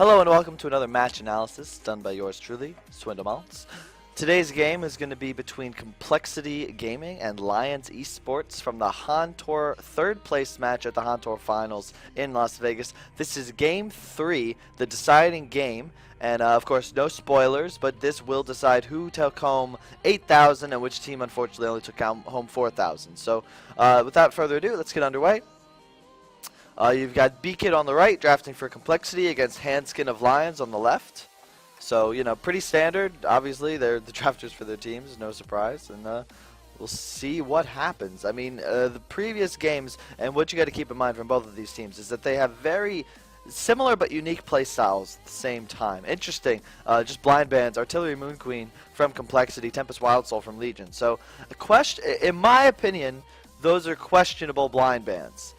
Hello and welcome to another match analysis done by yours truly, swindlemelonzz. Today's game is going to be between Complexity Gaming and Melonzz eSports from the HonTour third place match at the HonTour Finals in Las Vegas. This is Game 3, the deciding game, and of course no spoilers, but this will decide who took home 8,000 and which team unfortunately only took home 4,000. So without further ado, let's get underway. You've got B-Kid on the right, drafting for Complexity against Handskin of Lions on the left. So, you know, pretty standard. Obviously, they're the drafters for their teams, no surprise. And we'll see what happens. I mean, the previous games, and what you got to keep in mind from both of these teams, is that they have very similar but unique play styles at the same time. Interesting. Just blind bands. Artillery Moon Queen from Complexity, Tempest Wild Soul from Legion. So, in my opinion, those are questionable blind bands.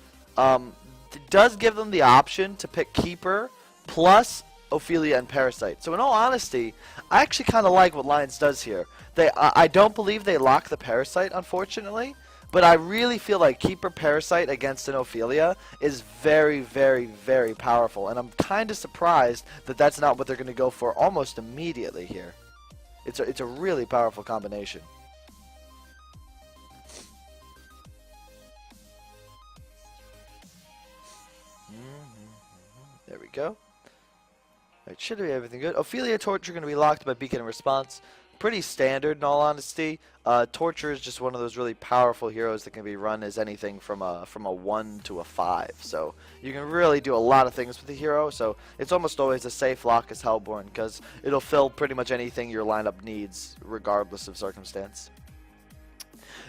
It does give them the option to pick Keeper plus Ophelia and Parasite. So in all honesty, I actually kind of like what Lions does here. I don't believe they lock the Parasite, unfortunately, but I really feel like Keeper Parasite against an Ophelia is very, very, very powerful, and I'm kind of surprised that that's not what they're going to go for almost immediately here. It's a really powerful combination. There we go. It should be everything good. Ophelia Torture going to be locked by Beacon in response. Pretty standard in all honesty. Torture is just one of those really powerful heroes that can be run as anything from a 1 to a 5. So you can really do a lot of things with the hero. So it's almost always a safe lock as Hellborn because it'll fill pretty much anything your lineup needs regardless of circumstance.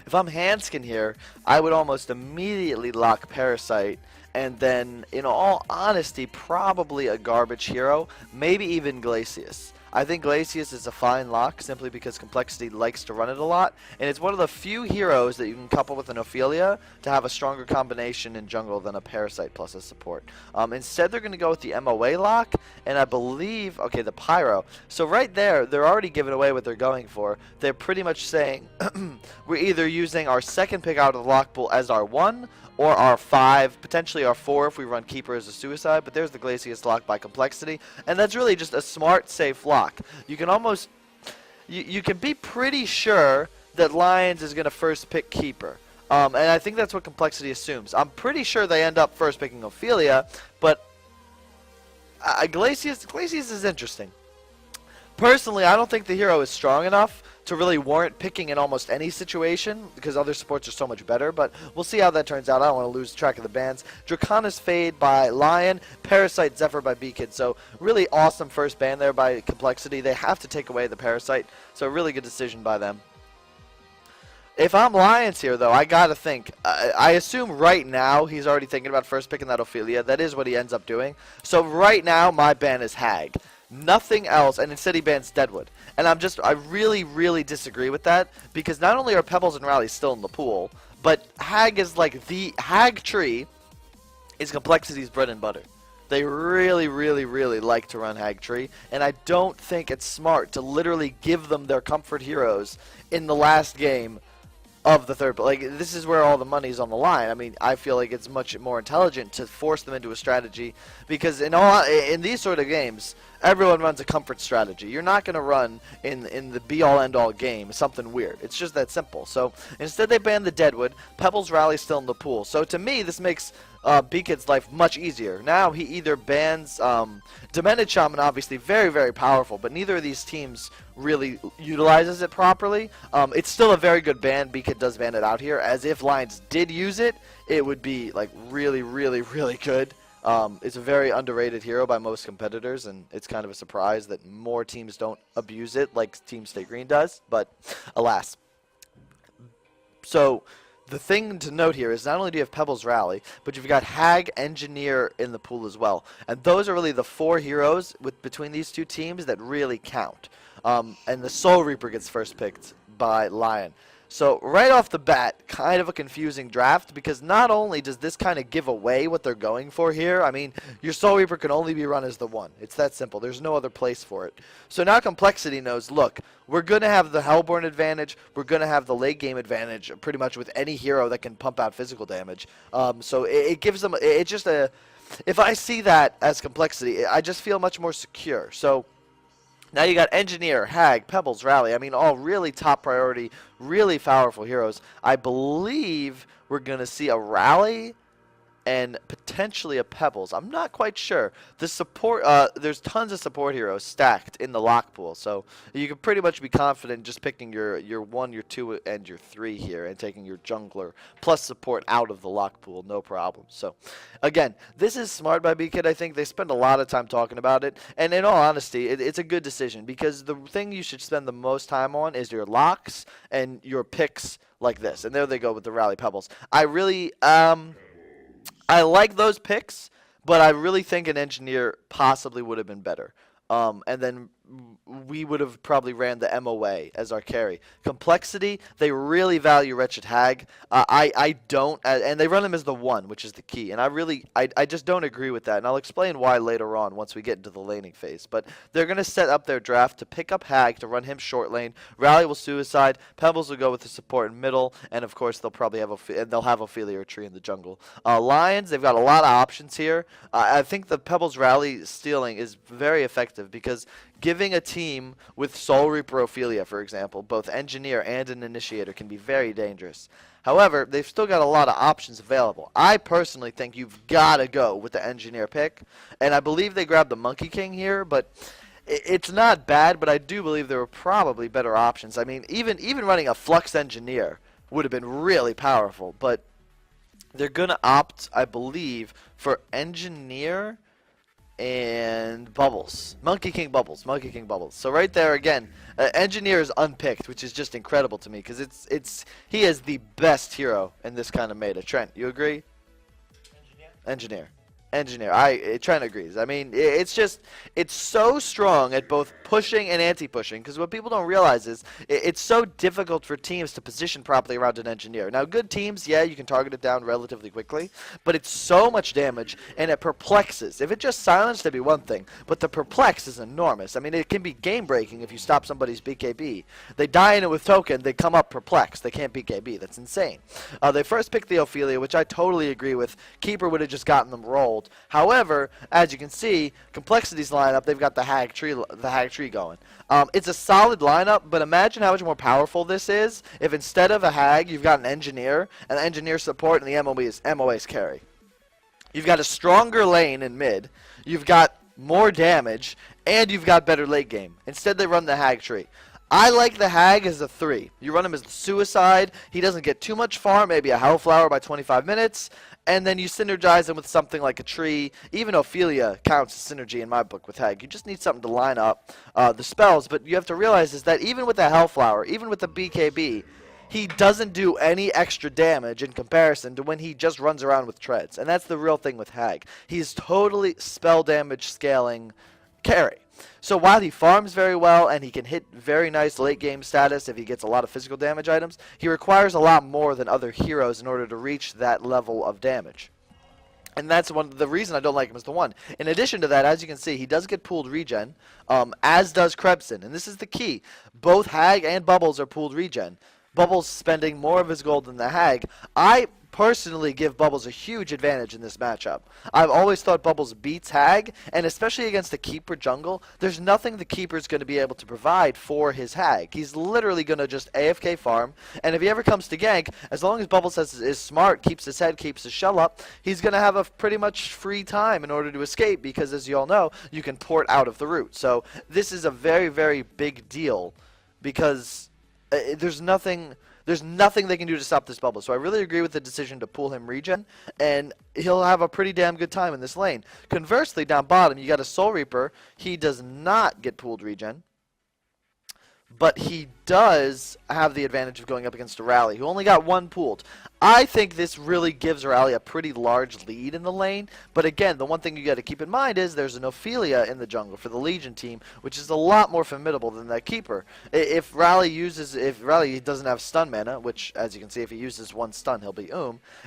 If I'm Handskin here, I would almost immediately lock Parasite, and then, in all honesty, probably a garbage hero, maybe even Glacius. I think Glacius is a fine lock simply because Complexity likes to run it a lot, and it's one of the few heroes that you can couple with an Ophelia to have a stronger combination in jungle than a Parasite plus a support. Instead, they're going to go with the MOA lock, and I believe, okay, the Pyro. So right there, they're already giving away what they're going for. They're pretty much saying, we're either using our second pick out of the lock pool as our 1, or our 5, potentially our 4 if we run Keeper as a suicide, but there's the Glacius lock by Complexity, and that's really just a smart, safe lock. You can almost, you can be pretty sure that Lions is going to first pick Keeper, and I think that's what Complexity assumes. I'm pretty sure they end up first picking Ophelia, but Glacius is interesting. Personally, I don't think the hero is strong enough to really warrant picking in almost any situation because other supports are so much better, but we'll see how that turns out. I don't want to lose track of the bans. Draconis Fade by Lion, Parasite Zephyr by B-Kid. So really awesome first ban there by Complexity. They have to take away the Parasite, so really good decision by them. If I'm Lions here, though, I gotta think. I assume right now he's already thinking about first picking that Ophelia. That is what he ends up doing. So right now my ban is Hag. Nothing else, and instead he bans Deadwood. And I really, really disagree with that, because not only are Pebbles and Rally still in the pool, but Hag is like the Hag tree is Complexity's bread and butter. They really, really, really like to run Hag tree, and I don't think it's smart to literally give them their comfort heroes in the last game of the third. Like, this is where all the money's on the line. I mean, I feel like it's much more intelligent to force them into a strategy, because in these sort of games, everyone runs a comfort strategy. You're not going to run in the be-all end-all game something weird. It's just that simple. So instead they ban the Deadwood. Pebbles Rally still in the pool. So to me, this makes B-Kid's life much easier. Now he either bans Demented Shaman, obviously very, very powerful, but neither of these teams really utilizes it properly. It's still a very good ban. B-Kid does ban it out here, as if Lions did use it, it would be like really, really, really good. It's a very underrated hero by most competitors, and it's kind of a surprise that more teams don't abuse it like Team stayGreen does, but alas. So the thing to note here is not only do you have Pebbles Rally, but you've got Hag, Engineer in the pool as well. And those are really the 4 heroes between these two teams that really count. And the Soul Reaper gets first picked by Lion. So right off the bat, kind of a confusing draft, because not only does this kind of give away what they're going for here, I mean, your Soul Reaper can only be run as the 1. It's that simple. There's no other place for it. So now Complexity knows, look, we're going to have the Hellborn advantage. We're going to have the late game advantage pretty much with any hero that can pump out physical damage. So it gives them, it's just a if I see that as complexity, I just feel much more secure. So now you got Engineer, Hag, Pebbles, Rally. I mean, all really top priority, really powerful heroes. I believe we're going to see a Rally and potentially a Pebbles. I'm not quite sure. The support, there's tons of support heroes stacked in the lock pool, so you can pretty much be confident just picking your 1, your 2, and your 3 here, and taking your jungler plus support out of the lock pool, no problem. So, again, this is smart by BKid. I think they spend a lot of time talking about it, and in all honesty, it's a good decision because the thing you should spend the most time on is your locks and your picks like this. And there they go with the Rally Pebbles. I really, I like those picks, but I really think an Engineer possibly would have been better. And then we would have probably ran the MOA as our carry. Complexity, they really value Wretched Hag. I don't, and they run him as the 1, which is the key. And I just don't agree with that. And I'll explain why later on once we get into the laning phase. But they're going to set up their draft to pick up Hag, to run him short lane. Rally will suicide. Pebbles will go with the support in middle. And of course, they'll probably have they'll have Ophelia or Tree in the jungle. Lions, they've got a lot of options here. I think the Pebbles Rally stealing is very effective because giving a team with Soul Reaper Ophelia, for example, both Engineer and an Initiator can be very dangerous. However, they've still got a lot of options available. I personally think you've got to go with the Engineer pick, and I believe they grabbed the Monkey King here, but it's not bad, but I do believe there were probably better options. I mean, even running a Flux Engineer would have been really powerful, but they're going to opt, I believe, for Engineer and Bubbles. Monkey King Bubbles. Monkey King Bubbles. So right there again, Engineer is unpicked, which is just incredible to me because he is the best hero in this kind of meta. Trent, you agree? Engineer. Trent agrees. I mean, it's so strong at both pushing and anti-pushing, because what people don't realize is it's so difficult for teams to position properly around an Engineer. Now, good teams, yeah, you can target it down relatively quickly, but it's so much damage, and it perplexes. If it just silenced, that'd be one thing, but the perplex is enormous. I mean, it can be game-breaking if you stop somebody's BKB. They die in it with token, they come up perplexed. They can't BKB. That's insane. They first picked the Ophelia, which I totally agree with. Keeper would have just gotten them rolled. However, as you can see, Complexity's lineup, they've got the Hag tree going. It's a solid lineup, but imagine how much more powerful this is if instead of a Hag, you've got an Engineer, and the Engineer support, and the MOA's carry. You've got a stronger lane in mid, you've got more damage, and you've got better late game. Instead, they run the Hag tree. I like the Hag as a 3. You run him as the Suicide. He doesn't get too much farm, maybe a Hellflower by 25 minutes. And then you synergize him with something like a Tree. Even Ophelia counts as synergy in my book with Hag. You just need something to line up the spells. But you have to realize is that even with the Hellflower, even with the BKB, he doesn't do any extra damage in comparison to when he just runs around with treads. And that's the real thing with Hag. He's totally spell damage scaling carry. So while he farms very well and he can hit very nice late game status if he gets a lot of physical damage items, he requires a lot more than other heroes in order to reach that level of damage. And that's the reason I don't like him as the 1. In addition to that, as you can see, he does get pooled regen, as does Krebson. And this is the key. Both Hag and Bubbles are pooled regen. Bubbles spending more of his gold than the Hag. I personally give Bubbles a huge advantage in this matchup. I've always thought Bubbles beats Hag, and especially against the Keeper jungle, there's nothing the Keeper's going to be able to provide for his Hag. He's literally going to just AFK farm, and if he ever comes to gank, as long as Bubbles is smart, keeps his head, keeps his shell up, he's going to have a pretty much free time in order to escape, because as you all know, you can port out of the root. So this is a very, very big deal, because there's nothing they can do to stop this bubble. So I really agree with the decision to pull him regen, and he'll have a pretty damn good time in this lane. Conversely, down bottom, you got a Soul Reaper. He does not get pooled regen, but he does have the advantage of going up against a Rally, who only got 1 pooled. I think this really gives Rally a pretty large lead in the lane, but again, the one thing you got to keep in mind is there's an Ophelia in the jungle for the Legion team, which is a lot more formidable than that Keeper. If Rally doesn't have stun mana, which, as you can see, if he uses 1 stun, he'll be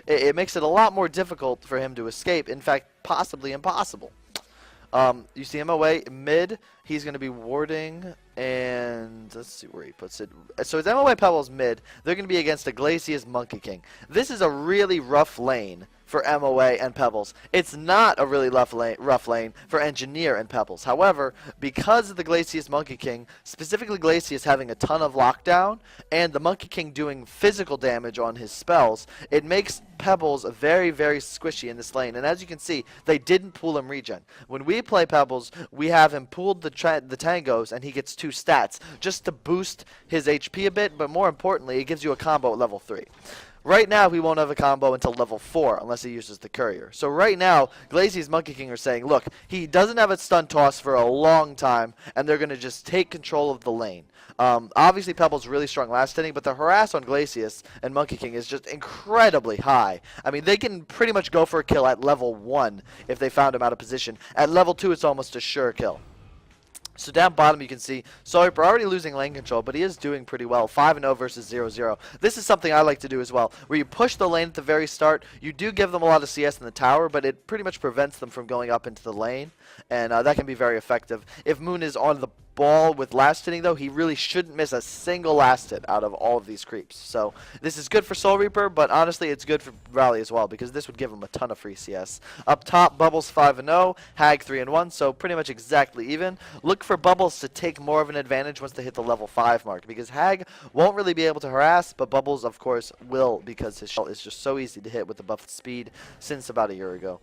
it makes it a lot more difficult for him to escape, in fact, possibly impossible. You see him away mid, he's going to be warding And let's see where he puts it. So it's MOA Pebbles mid. They're going to be against a Glacius Monkey King. This is a really rough lane for MOA and Pebbles. It's not a really rough lane for Engineer and Pebbles. However, because of the Glacius Monkey King, specifically Glacius having a ton of lockdown, and the Monkey King doing physical damage on his spells, it makes Pebbles very, very squishy in this lane. And as you can see, they didn't pool him regen. When we play Pebbles, we have him pooled the tangos, and he gets 2 stats just to boost his HP a bit, but more importantly, it gives you a combo at level 3. Right now, he won't have a combo until level 4 unless he uses the Courier. So right now, Glacius Monkey King are saying, look, he doesn't have a stun toss for a long time, and they're going to just take control of the lane. Obviously, Pebble's really strong last hitting, but the harass on Glacius and Monkey King is just incredibly high. I mean, they can pretty much go for a kill at level 1 if they found him out of position. At level 2, it's almost a sure kill. So down bottom you can see Soiper already losing lane control, but he is doing pretty well. 5-0 versus 0-0. This is something I like to do as well, where you push the lane at the very start. You do give them a lot of CS in the tower, but it pretty much prevents them from going up into the lane, and that can be very effective. If Moon is on the ball with last hitting, though, he really shouldn't miss a single last hit out of all of these creeps. So this is good for Soul Reaper, but honestly it's good for Rally as well, because this would give him a ton of free CS. Up top, Bubbles 5-0, Hag 3-1, so pretty much exactly even. Look for Bubbles to take more of an advantage once they hit the level 5 mark, because Hag won't really be able to harass, but Bubbles of course will, because his shell is just so easy to hit with the buffed speed since about a year ago.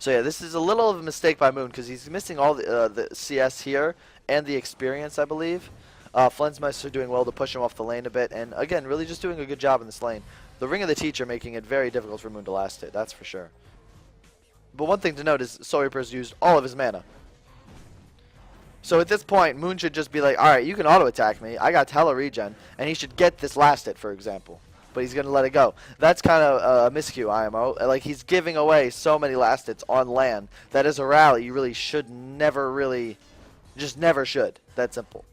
So yeah, this is a little of a mistake by Moon, because he's missing all the CS here and the experience, I believe. Flensmeister doing well to push him off the lane a bit, and again, really just doing a good job in this lane. The Ring of the Teacher making it very difficult for Moon to last hit, that's for sure. But one thing to note is Soul Reaper's used all of his mana. So at this point, Moon should just be like, alright, you can auto-attack me, I got hella regen, and he should get this last hit, for example. But he's going to let it go. That's kind of a miscue, IMO. Like, he's giving away so many last hits on land that as a rally, you really should never really, just never should. That simple.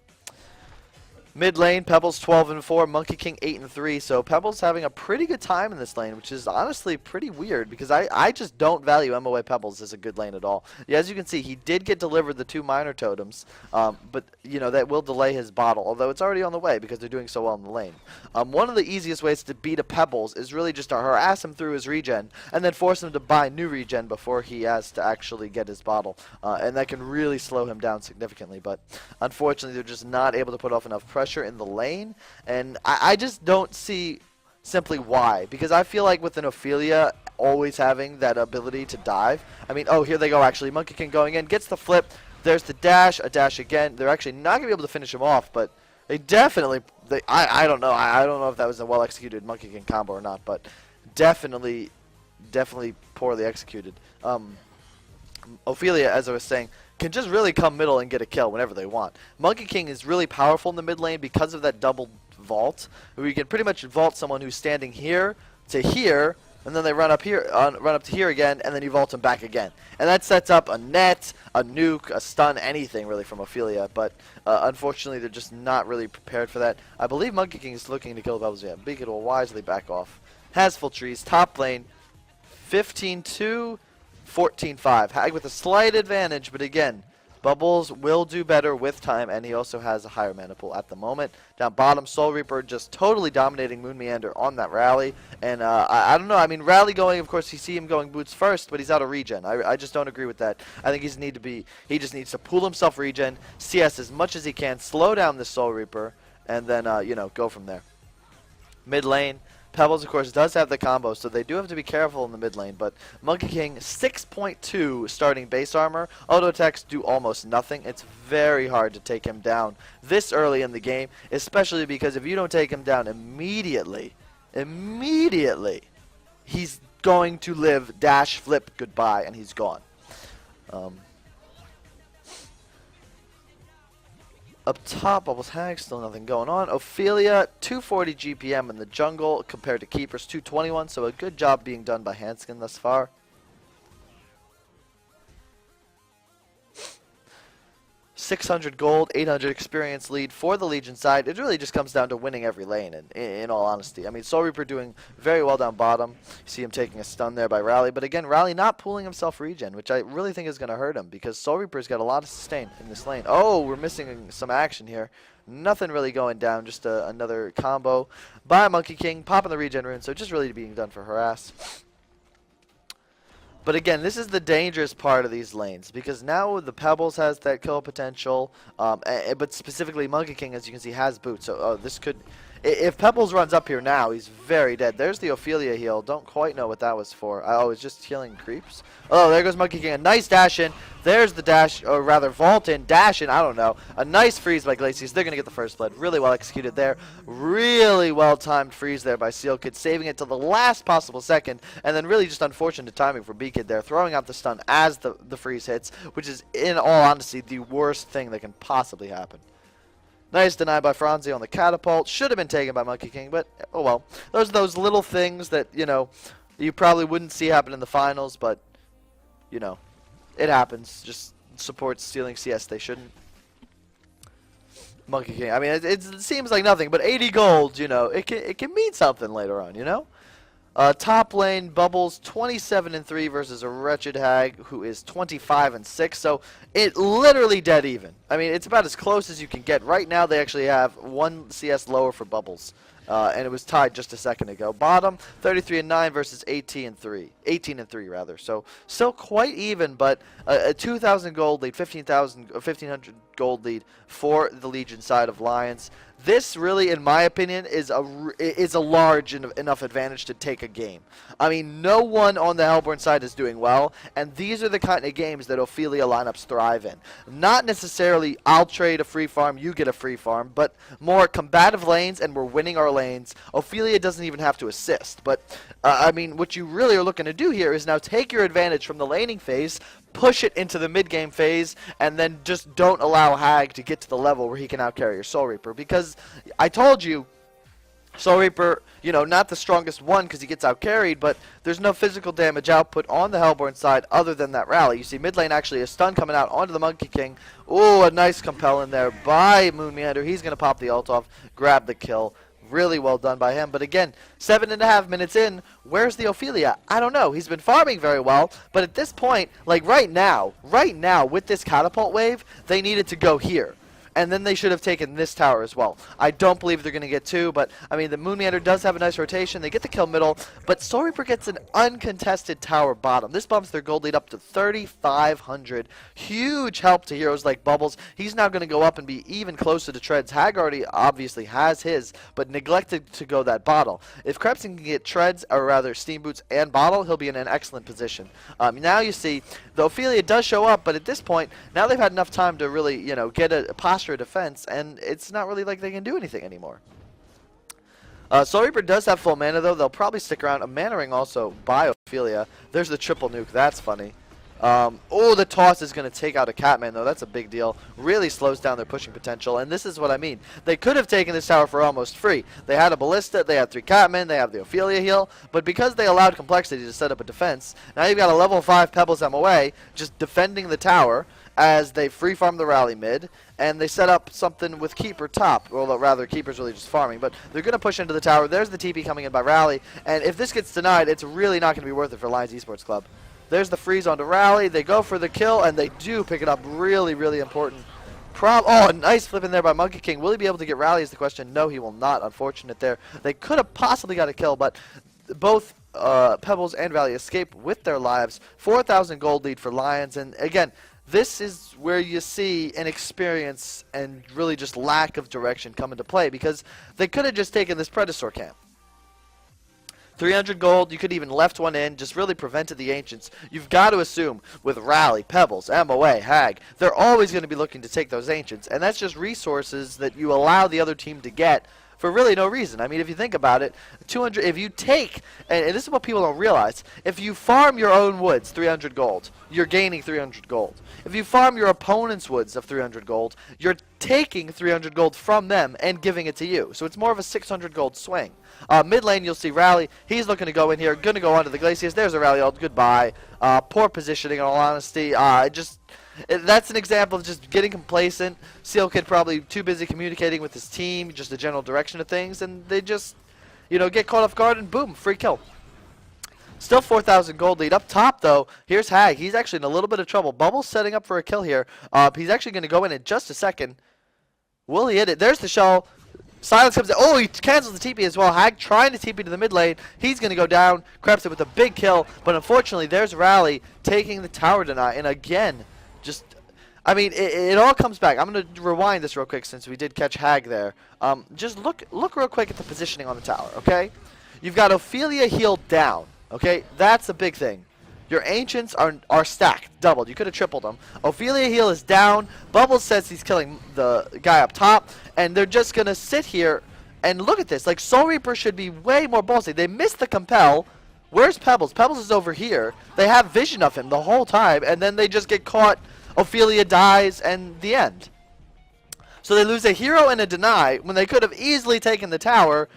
Mid lane, Pebbles 12-4, Monkey King 8-3. So Pebbles having a pretty good time in this lane, which is honestly pretty weird because I just don't value MOA Pebbles as a good lane at all. Yeah, as you can see, he did get delivered the 2 minor totems, but you know that will delay his bottle, although it's already on the way because they're doing so well in the lane. One of the easiest ways to beat a Pebbles is really just to harass him through his regen and then force him to buy new regen before he has to actually get his bottle, and that can really slow him down significantly. But unfortunately, they're just not able to put off enough pressure in the lane, and I just don't see simply why, because I feel like with an Ophelia always having that ability to dive, I mean, oh, here they go actually, Monkey King going in, gets the flip, there's the dash, a dash again. They're actually not going to be able to finish him off, but they definitely, I don't know, I don't know if that was a well executed Monkey King combo or not, but definitely poorly executed. Ophelia, as I was saying, can just really come middle and get a kill whenever they want. Monkey King is really powerful in the mid lane because of that double vault, where you can pretty much vault someone who's standing here to here, and then they run up here, run up to here again, and then you vault them back again. And that sets up a net, a nuke, a stun, anything really from Ophelia. But unfortunately, they're just not really prepared for that. I believe Monkey King is looking to kill Bubbles. Yeah, Beacon will wisely back off. Has full trees. Top lane, 15-2. 14-5. Hag with a slight advantage, but again, Bubbles will do better with time, and he also has a higher mana pool at the moment. Down bottom, Soul Reaper just totally dominating Moon Meander on that rally, and I don't know, I mean, rally going, of course, you see him going boots first, but he's out of regen. I just don't agree with that. I think he just needs to pool himself regen, CS as much as he can, slow down the Soul Reaper, and then, you know, go from there. Mid lane, Pebbles, of course, does have the combo, so they do have to be careful in the mid lane. But Monkey King, 6.2 starting base armor. Auto attacks do almost nothing. It's very hard to take him down this early in the game, especially because if you don't take him down immediately, he's going to live dash, flip, goodbye, and he's gone. Up top, Bubbles Hag, still nothing going on. Ophelia, 240 GPM in the jungle compared to Keeper's 221, so a good job being done by Hanskin thus far. 600 gold, 800 experience lead for the Legion side. It really just comes down to winning every lane, in all honesty. I mean, soL doing very well down bottom. You see him taking a stun there by Rally. But again, Rally not pulling himself regen, which I really think is going to hurt him because soL's got a lot of sustain in this lane. Oh, we're missing some action here. Nothing really going down, just another combo by Monkey King, popping the regen rune, so just really being done for harass. But again, this is the dangerous part of these lanes because now the Pebbles has that kill potential, but specifically Monkey King, as you can see, has boots. So this could, if Pebbles runs up here now, he's very dead. There's the Ophelia heal. Don't quite know what that was for. Oh, it's just healing creeps. Oh, there goes Monkey King. A nice dash in. There's the dash, or rather vault in, dash in, I don't know. A nice freeze by Glacius. They're going to get the first blood. Really well executed there. Really well timed freeze there by SealKid, saving it to the last possible second. And then really just unfortunate timing for B-Kid there, throwing out the stun as the freeze hits, which is, in all honesty, the worst thing that can possibly happen. Nice deny by Franzi on the catapult. Should have been taken by Monkey King, but oh well. Those little things that, you know, you probably wouldn't see happen in the finals, but, you know, it happens. Just supports stealing CS. They shouldn't. Monkey King. I mean, it seems like nothing, but 80 gold, you know, it can mean something later on, you know? Top lane, Bubbles 27-3 versus a Wretched Hag who is 25-6. So it literally dead even. I mean, it's about as close as you can get. Right now, they actually have 1 CS lower for Bubbles. And it was tied just a second ago. Bottom 33-9 versus 18-3. 18-3 rather. So still quite even, but a 2,000 gold lead, 1,500 gold lead for the Legion side of Lions. This really, in my opinion, is a large enough advantage to take a game. I mean, no one on the Hellborn side is doing well, and these are the kind of games that Ophelia lineups thrive in. Not necessarily, I'll trade a free farm, you get a free farm, but more combative lanes, and we're winning our lanes. Ophelia doesn't even have to assist, but, I mean, what you really are looking to do here is now take your advantage from the laning phase, push it into the mid-game phase, and then just don't allow Hag to get to the level where he can outcarry your soL, because I told you, soL, you know, not the strongest one because he gets outcarried, but there's no physical damage output on the Hellborn side other than that rally. You see mid lane actually a stun coming out onto the Monkey King. Oh, a nice compel in there by Moon Meander. He's going to pop the ult off, grab the kill. Really well done by him. But again, 7.5 minutes in, where's the Ophelia? I don't know. He's been farming very well, but at this point, like right now, with this catapult wave, they needed to go here. And then they should have taken this tower as well. I don't believe they're going to get 2, but, I mean, the Moon Meander does have a nice rotation. They get the kill middle, but soL gets an uncontested tower bottom. This bumps their gold lead up to 3,500. Huge help to heroes like Bubbles. He's now going to go up and be even closer to Treads. Hag already obviously has his, but neglected to go that bottle. If Krebson can get Treads, or rather Steam Boots and bottle, he'll be in an excellent position. Now you see, the Ophelia does show up, but at this point, now they've had enough time to really, you know, get a posture defense, and it's not really like they can do anything anymore. soL does have full mana though. They'll probably stick around. A mana ring also by Ophelia. There's the triple nuke. That's funny. Oh, the toss is going to take out a Catman though. That's a big deal. Really slows down their pushing potential, and this is what I mean. They could have taken this tower for almost free. They had a Ballista, they had 3 Catmen, they have the Ophelia heal, but because they allowed Complexity to set up a defense, now you've got a level 5 Pebbles MOA just defending the tower as they free farm the rally mid, and they set up something with Keeper top. Well, rather, Keeper's really just farming, but they're going to push into the tower. There's the TP coming in by Rally, and if this gets denied, it's really not going to be worth it for Lions Esports Club. There's the freeze onto Rally. They go for the kill, and they do pick it up. Really, really important. Oh, a nice flip in there by Monkey King. Will he be able to get Rally is the question. No, he will not. Unfortunate there. They could have possibly got a kill, but both Pebbles and Rally escape with their lives. 4,000 gold lead for Lions, and again, this is where you see inexperience and really just lack of direction come into play, because they could have just taken this Predator camp. 300 gold, you could even left one in, just really prevented the Ancients. You've got to assume with Rally, Pebbles, MOA, Hag, they're always going to be looking to take those Ancients, and that's just resources that you allow the other team to get for really no reason. I mean, if you think about it, 200, if you take, and this is what people don't realize, if you farm your own woods 300 gold, you're gaining 300 gold. If you farm your opponent's woods of 300 gold, you're taking 300 gold from them and giving it to you. So it's more of a 600 gold swing. Mid lane, you'll see Rally. He's looking to go in here, going to go onto the Glacius. There's a Rally ult. Goodbye. Poor positioning, in all honesty. That's an example of just getting complacent. Seal Kid probably too busy communicating with his team, just the general direction of things, and they just, you know, get caught off guard and boom, free kill. Still 4,000 gold lead. Up top, though, here's Hag. He's actually in a little bit of trouble. Bubble's setting up for a kill here. He's actually going to go in just a second. Will he hit it? There's the shell. Silence comes in. Oh, he cancels the TP as well. Hag trying to TP to the mid lane. He's going to go down. Craps it with a big kill. But unfortunately, there's Rally taking the tower deny. And again, just, I mean, it all comes back. I'm going to rewind this real quick since we did catch Hag there. Just look real quick at the positioning on the tower, okay? You've got Ophelia healed down. Okay, that's a big thing. Your ancients are stacked, doubled. You could have tripled them. Ophelia heal is down. Bubbles says he's killing the guy up top, and they're just gonna sit here and look at this. Like, Soul Reaper should be way more ballsy. They missed the compel. Where's Pebbles? Pebbles is over here. They have vision of him the whole time, and then they just get caught. Ophelia dies, and the end. So they lose a hero and a deny when they could have easily taken the tower.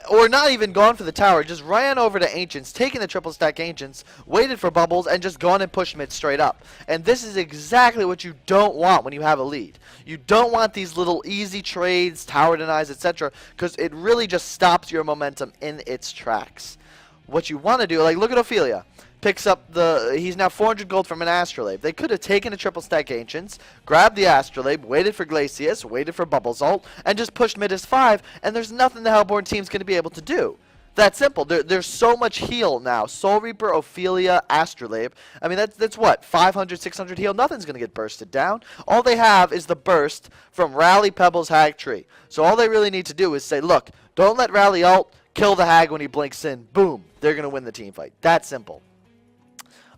Or not even gone for the tower, just ran over to Ancients, taken the triple stack Ancients, waited for Bubbles, and just gone and pushed mid straight up. And this is exactly what you don't want when you have a lead. You don't want these little easy trades, tower denies, etc., because it really just stops your momentum in its tracks. What you want to do, like look at Ophelia. Picks up he's now 400 gold from an Astrolabe. They could have taken a triple stack Ancients, grabbed the Astrolabe, waited for Glacius, waited for Bubbles ult, and just pushed mid as 5, and there's nothing the Hellborn team's going to be able to do. That simple. There's so much heal now. Soul Reaper, Ophelia, Astrolabe. I mean, that's what? 500, 600 heal? Nothing's going to get bursted down. All they have is the burst from Rally, Pebbles, Hag, Tree. So all they really need to do is say, look, don't let Rally ult, kill the Hag when he blinks in. Boom. They're going to win the team fight. That simple.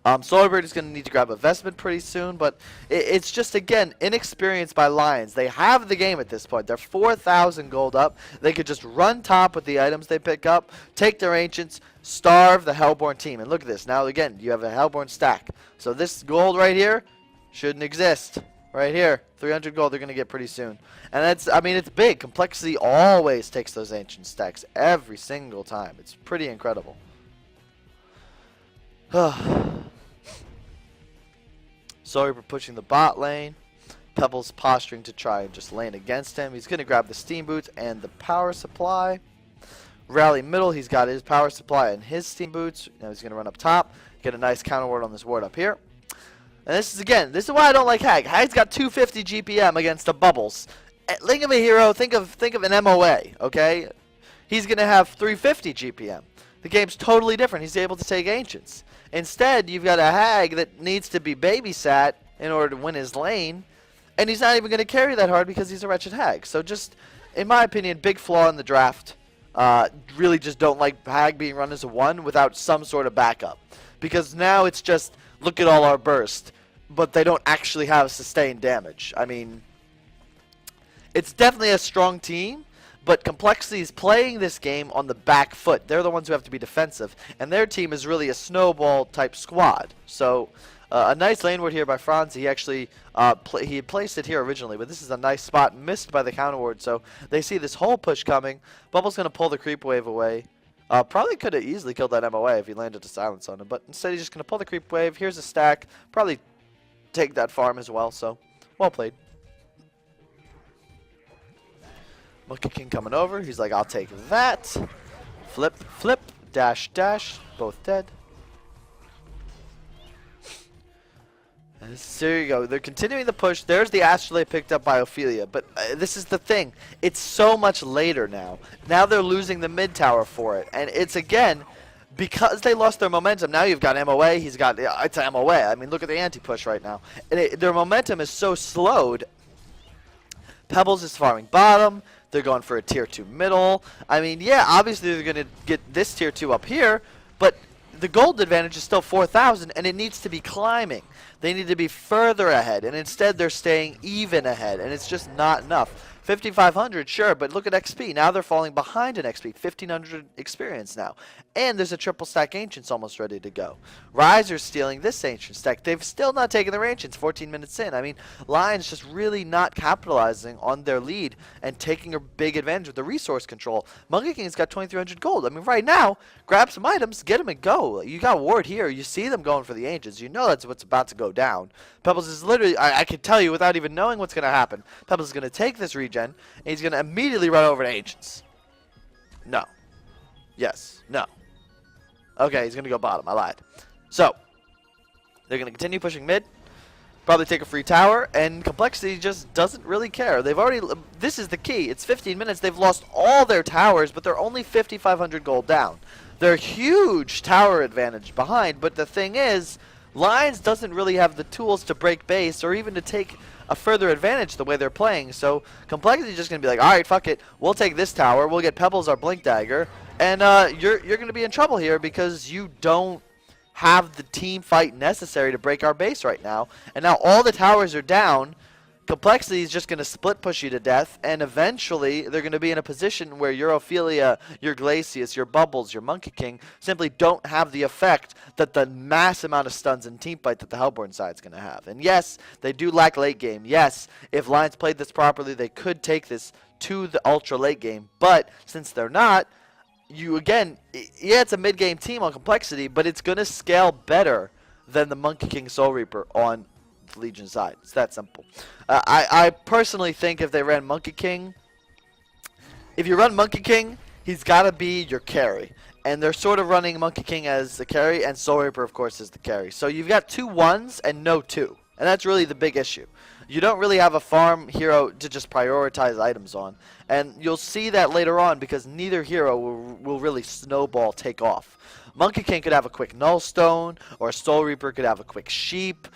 Soulbird is going to need to grab a Vestment pretty soon, but it's just, again, inexperienced by Lions. They have the game at this point. They're 4,000 gold up. They could just run top with the items they pick up, take their Ancients, starve the Hellborn team. And look at this. Now, again, you have a Hellborn stack. So this gold right here shouldn't exist. Right here. 300 gold they're going to get pretty soon. And that's, I mean, it's big. Complexity always takes those Ancient stacks every single time. It's pretty incredible. Sorry for pushing the bot lane. Pebbles posturing to try and just lane against him. He's going to grab the Steam Boots and the Power Supply. Rally middle. He's got his Power Supply and his Steam Boots. Now he's going to run up top. Get a nice counter ward on this ward up here. And this is why I don't like Hag. Hag's got 250 GPM against the Bubbles. Think of a hero. Think of an MOA. Okay, he's going to have 350 GPM. The game's totally different. He's able to take Ancients. Instead, you've got a Hag that needs to be babysat in order to win his lane, and he's not even going to carry that hard because he's a wretched Hag. So just, in my opinion, big flaw in the draft. Really just don't like Hag being run as a 1 without some sort of backup. Because now it's just, look at all our burst, but they don't actually have sustained damage. I mean, it's definitely a strong team, but Complexity is playing this game on the back foot. They're the ones who have to be defensive, and their team is really a snowball-type squad. So, a nice lane ward here by Franz. He actually he had placed it here originally, but this is a nice spot, missed by the counter ward. So, they see this whole push coming. Bubble's going to pull the creep wave away. Probably could have easily killed that MOA if he landed a silence on him, but instead he's just going to pull the creep wave. Here's a stack. Probably take that farm as well, so well played. Monkey King coming over. He's like, I'll take that. Flip, flip, dash, dash. Both dead. And there you go. They're continuing the push. There's the Astrolabe picked up by Ophelia. But this is the thing. It's so much later now. Now they're losing the mid tower for it. And it's, again, because they lost their momentum. Now you've got MOA. He's got, it's an MOA. I mean, look at the anti-push right now. And their momentum is so slowed. Pebbles is farming bottom. They're going for a tier 2 middle. I mean, yeah, obviously they're going to get this tier 2 up here, but the gold advantage is still 4,000, and it needs to be climbing. They need to be further ahead, and instead they're staying even ahead, and it's just not enough. 5,500, sure, but look at XP. Now they're falling behind in XP. 1,500 experience now. And there's a triple stack Ancients almost ready to go. Riser's stealing this Ancient stack. They've still not taken their Ancients 14 minutes in. I mean, Lions just really not capitalizing on their lead and taking a big advantage with the resource control. Monkey King's got 2,300 gold. I mean, right now, grab some items, get them and go. You got Ward here. You see them going for the Ancients. You know that's what's about to go down. Pebbles is literally, I can tell you without even knowing what's going to happen, Pebbles is going to take this regen, and he's going to immediately run over to Ancients. No. Yes. No. Okay, he's going to go bottom. I lied. So, they're going to continue pushing mid, probably take a free tower, and Complexity just doesn't really care. They've already, this is the key. It's 15 minutes. They've lost all their towers, but they're only 5,500 gold down. They're huge tower advantage behind, but the thing is, Lions doesn't really have the tools to break base or even to take a further advantage the way they're playing. So Complexity is just going to be like, all right, fuck it. We'll take this tower. We'll get Pebbles our Blink Dagger. And you're going to be in trouble here because you don't have the team fight necessary to break our base right now. And now all the towers are down. Complexity is just going to split push you to death, and eventually they're going to be in a position where your Ophelia, your Glacius, your Bubbles, your Monkey King simply don't have the effect that the mass amount of stuns and team fight that the Hellborn side is going to have. And yes, they do lack late game. Yes, if Lions played this properly, they could take this to the ultra late game. But since they're not, you again, yeah, it's a mid game team on Complexity, but it's going to scale better than the Monkey King Soul Reaper on Legion side. It's that simple. I personally think if they ran Monkey King, if you run Monkey King, he's got to be your carry. And they're sort of running Monkey King as the carry, and Soul Reaper, of course, is the carry. So you've got 2 1s and no 2. And that's really the big issue. You don't really have a farm hero to just prioritize items on. And you'll see that later on because neither hero will really snowball take off. Monkey King could have a quick Nullstone, or Soul Reaper could have a quick Sheep.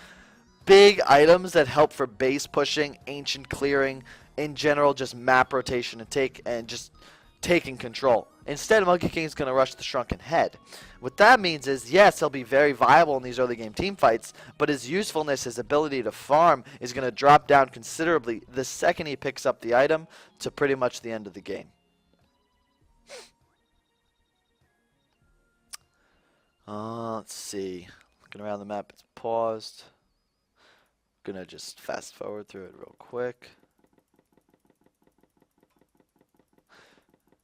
Big items that help for base pushing, ancient clearing, in general just map rotation and just taking control. Instead, Monkey King is going to rush the Shrunken Head. What that means is, yes, he'll be very viable in these early game team fights, but his usefulness, his ability to farm is going to drop down considerably the second he picks up the item to pretty much the end of the game. Let's see. Looking around the map, it's paused. Gonna just fast forward through it real quick.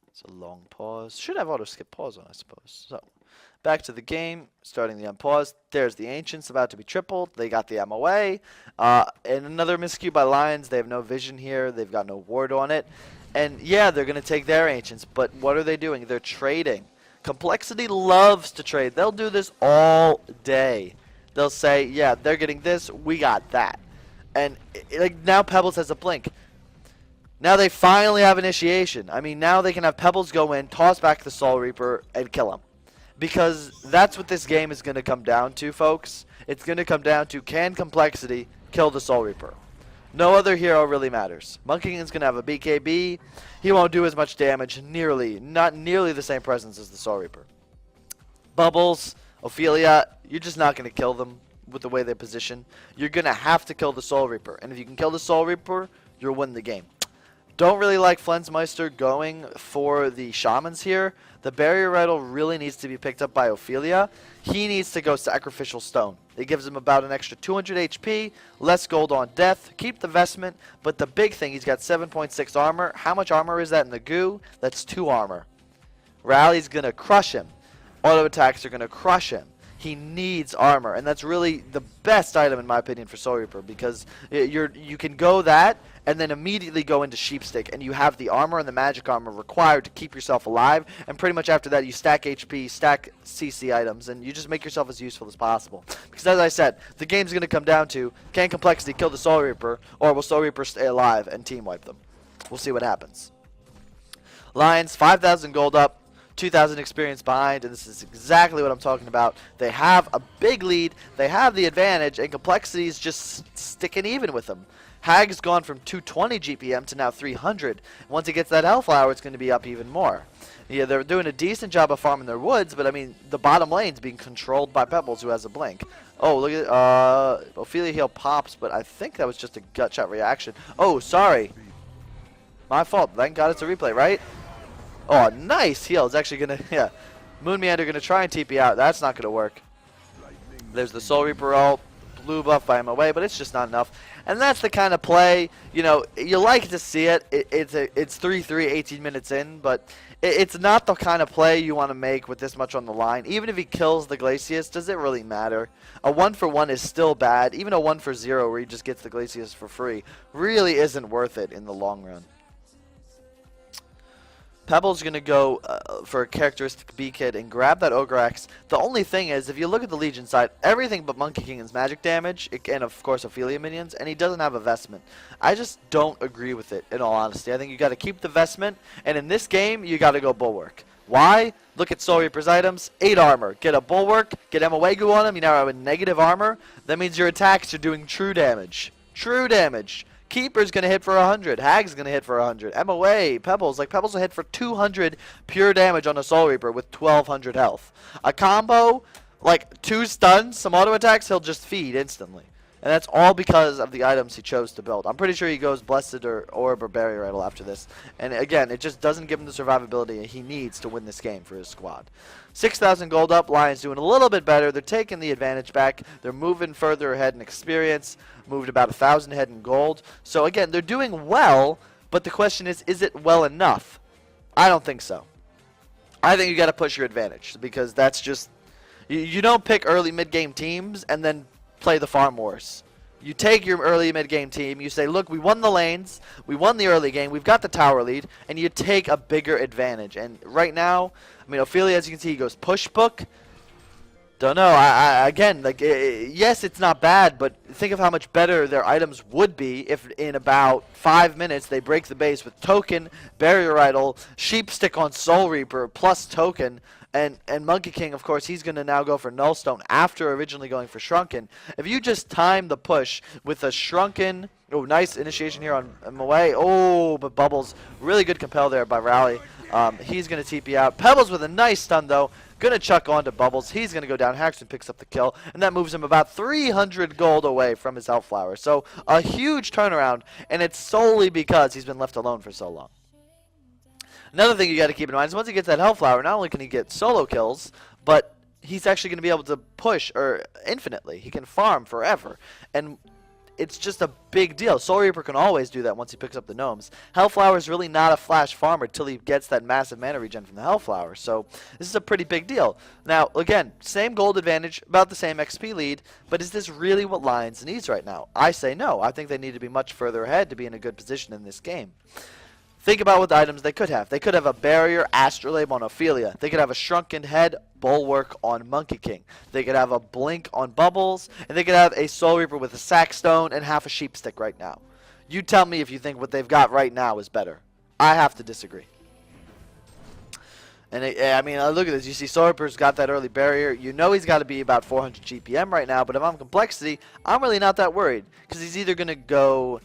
It's a long pause. Should have auto skip pause on, I suppose. So back to the game, starting the unpause. There's the Ancients about to be tripled. They got the MOA. And another miscue by Lions. They have no vision here. They've got no ward on it. And yeah, they're gonna take their Ancients, but what are they doing? They're trading. Complexity loves to trade. They'll do this all day. They'll say, yeah, they're getting this, we got that. And like now Pebbles has a blink. Now they finally have initiation. I mean, now they can have Pebbles go in, toss back the Soul Reaper, and kill him. Because that's what this game is going to come down to, folks. It's going to come down to, can Complexity kill the Soul Reaper? No other hero really matters. Monkey King's going to have a BKB. He won't do as much damage, not nearly the same presence as the Soul Reaper. Bubbles, Ophelia, you're just not going to kill them with the way they position. You're going to have to kill the Soul Reaper. And if you can kill the Soul Reaper, you'll win the game. Don't really like Flensmeister going for the Shamans here. The Barrier Rattle really needs to be picked up by Ophelia. He needs to go Sacrificial Stone. It gives him about an extra 200 HP, less gold on death, keep the Vestment, but the big thing, he's got 7.6 armor. How much armor is that in the goo? That's 2 armor. Rally's going to crush him. Auto attacks are going to crush him. He needs armor, and that's really the best item in my opinion for Soul Reaper because you can go that and then immediately go into Sheepstick, and you have the armor and the magic armor required to keep yourself alive, and pretty much after that you stack HP, stack CC items, and you just make yourself as useful as possible. Because as I said, the game's going to come down to, can Complexity kill the Soul Reaper, or will Soul Reaper stay alive and team wipe them? We'll see what happens. Lions, 5,000 gold up. 2,000 experience behind, and this is exactly what I'm talking about. They have a big lead, they have the advantage, and Complexity is just sticking even with them. Hag's gone from 220 GPM to now 300. Once he gets that Hellflower, it's going to be up even more. Yeah, they're doing a decent job of farming their woods, but I mean, the bottom lane's being controlled by Pebbles, who has a blink. Oh, look at Ophelia Heal pops, but I think that was just a gut shot reaction. Oh, sorry. My fault. Thank God it's a replay, right? Oh, nice heal. It's actually going to, yeah. Moon Meander going to try and TP out. That's not going to work. There's the Soul Reaper ult. Blue buff by him away, but it's just not enough. And that's the kind of play, you know, you like to see it. It's 3-3, 18 minutes in, but it's not the kind of play you want to make with this much on the line. Even if he kills the Glacius, does it really matter? A 1-for-1 is still bad. Even a 1-for-0 where he just gets the Glacius for free really isn't worth it in the long run. Pebble's going to go for a characteristic B-Kid and grab that Ogre Axe. The only thing is, if you look at the Legion side, everything but Monkey King is magic damage, and of course Ophelia minions, and he doesn't have a vestment. I just don't agree with it, in all honesty. I think you got to keep the vestment, and in this game, you got to go Bulwark. Why? Look at Soul Reaper's items. 8 armor. Get a Bulwark, get Emawegu on him, you now have a negative armor. That means your attacks are doing true damage. True damage. Keeper's going to hit for 100. Hag's going to hit for 100. MOA, Pebbles. Like, Pebbles will hit for 200 pure damage on a Soul Reaper with 1200 health. A combo, like 2 stuns, some auto attacks, he'll just feed instantly. And that's all because of the items he chose to build. I'm pretty sure he goes Blessed or Orb or Barrier Idol after this. And again, it just doesn't give him the survivability he needs to win this game for his squad. 6,000 gold up. Lions doing a little bit better. They're taking the advantage back. They're moving further ahead in experience. Moved about 1,000 ahead in gold. So again, they're doing well. But the question is it well enough? I don't think so. I think you got to push your advantage because that's just you don't pick early mid-game teams and then play the farm wars. You take your early mid-game team, you say, look, we won the lanes, we won the early game, we've got the tower lead, and you take a bigger advantage. And right now, I mean, Ophelia, as you can see, he goes push book. Don't know. Again, like, yes, it's not bad, but think of how much better their items would be if in about 5 minutes they break the base with Token, Barrier Idol, Sheep Stick on Soul Reaper, plus Token, and Monkey King, of course, he's going to now go for Nullstone after originally going for Shrunken. If you just time the push with a Shrunken, oh, nice initiation here on Moe. Oh, but Bubbles, really good compel there by Rally. He's going to TP out. Pebbles with a nice stun, though. Going to chuck on to Bubbles. He's going to go down. Haxton picks up the kill, and that moves him about 300 gold away from his Hellflower. So a huge turnaround, and it's solely because he's been left alone for so long. Another thing you got to keep in mind is once he gets that Hellflower, not only can he get solo kills, but he's actually going to be able to push infinitely. He can farm forever, and it's just a big deal. Soul Reaper can always do that once he picks up the gnomes. Hellflower is really not a flash farmer till he gets that massive mana regen from the Hellflower. So this is a pretty big deal. Now, again, same gold advantage, about the same XP lead, but is this really what Lions needs right now? I say no. I think they need to be much further ahead to be in a good position in this game. Think about what the items they could have. They could have a Barrier Astrolabe on Ophelia. They could have a Shrunken Head Bulwark on Monkey King. They could have a Blink on Bubbles. And they could have a Soul Reaper with a Sackstone and half a Sheep Stick right now. You tell me if you think what they've got right now is better. I have to disagree. And I mean, look at this. You see Soul Reaper's got that early Barrier. You know he's got to be about 400 GPM right now. But if I'm Complexity, I'm really not that worried. Because he's either going to go...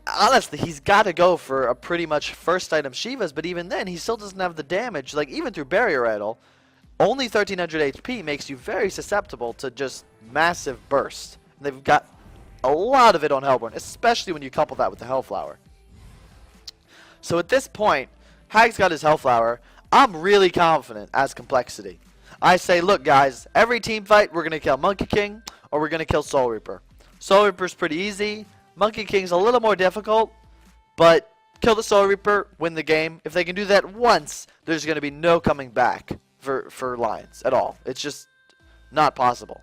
honestly, he's got to go for a pretty much first item Shivas, but even then, he still doesn't have the damage. Like, even through Barrier Idol, only 1300 HP makes you very susceptible to just massive burst. And they've got a lot of it on Hellborn, especially when you couple that with the Hellflower. So at this point, Hag's got his Hellflower. I'm really confident as Complexity. I say, look, guys, every team fight, we're going to kill Monkey King or we're going to kill Soul Reaper. Soul Reaper's pretty easy. Monkey King's a little more difficult, but kill the Soul Reaper, win the game. If they can do that once, there's going to be no coming back for Lions at all. It's just not possible.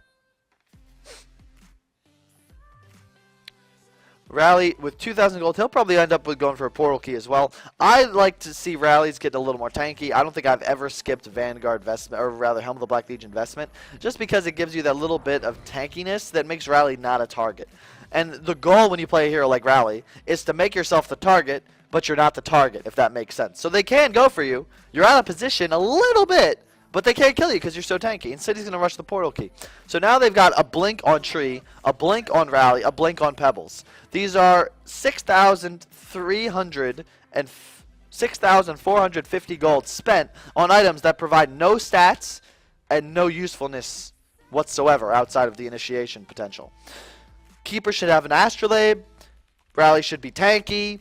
Rally with 2,000 gold, he'll probably end up with going for a portal key as well. I like to see rallies get a little more tanky. I don't think I've ever skipped Vanguard Vestment, or rather Helm of the Black Legion Vestment, just because it gives you that little bit of tankiness that makes Rally not a target. And the goal when you play a hero like Rally is to make yourself the target, but you're not the target, if that makes sense. So they can go for you. You're out of position a little bit, but they can't kill you because you're so tanky. Instead, he's going to rush the portal key. So now they've got a Blink on Tree, a Blink on Rally, a Blink on Pebbles. These are 6,300 and 6,450 gold spent on items that provide no stats and no usefulness whatsoever outside of the initiation potential. Keeper should have an Astrolabe. Rally should be tanky.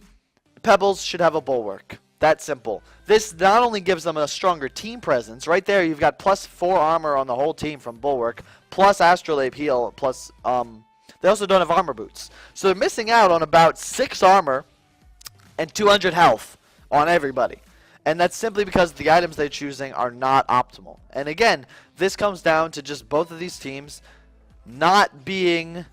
Pebbles should have a bulwark. That simple. This not only gives them a stronger team presence, right there you've got +4 armor on the whole team from bulwark, plus astrolabe heal, plus they also don't have armor boots. So they're missing out on about 6 armor and 200 health on everybody. And that's simply because the items they're choosing are not optimal. And again, this comes down to just both of these teams not being,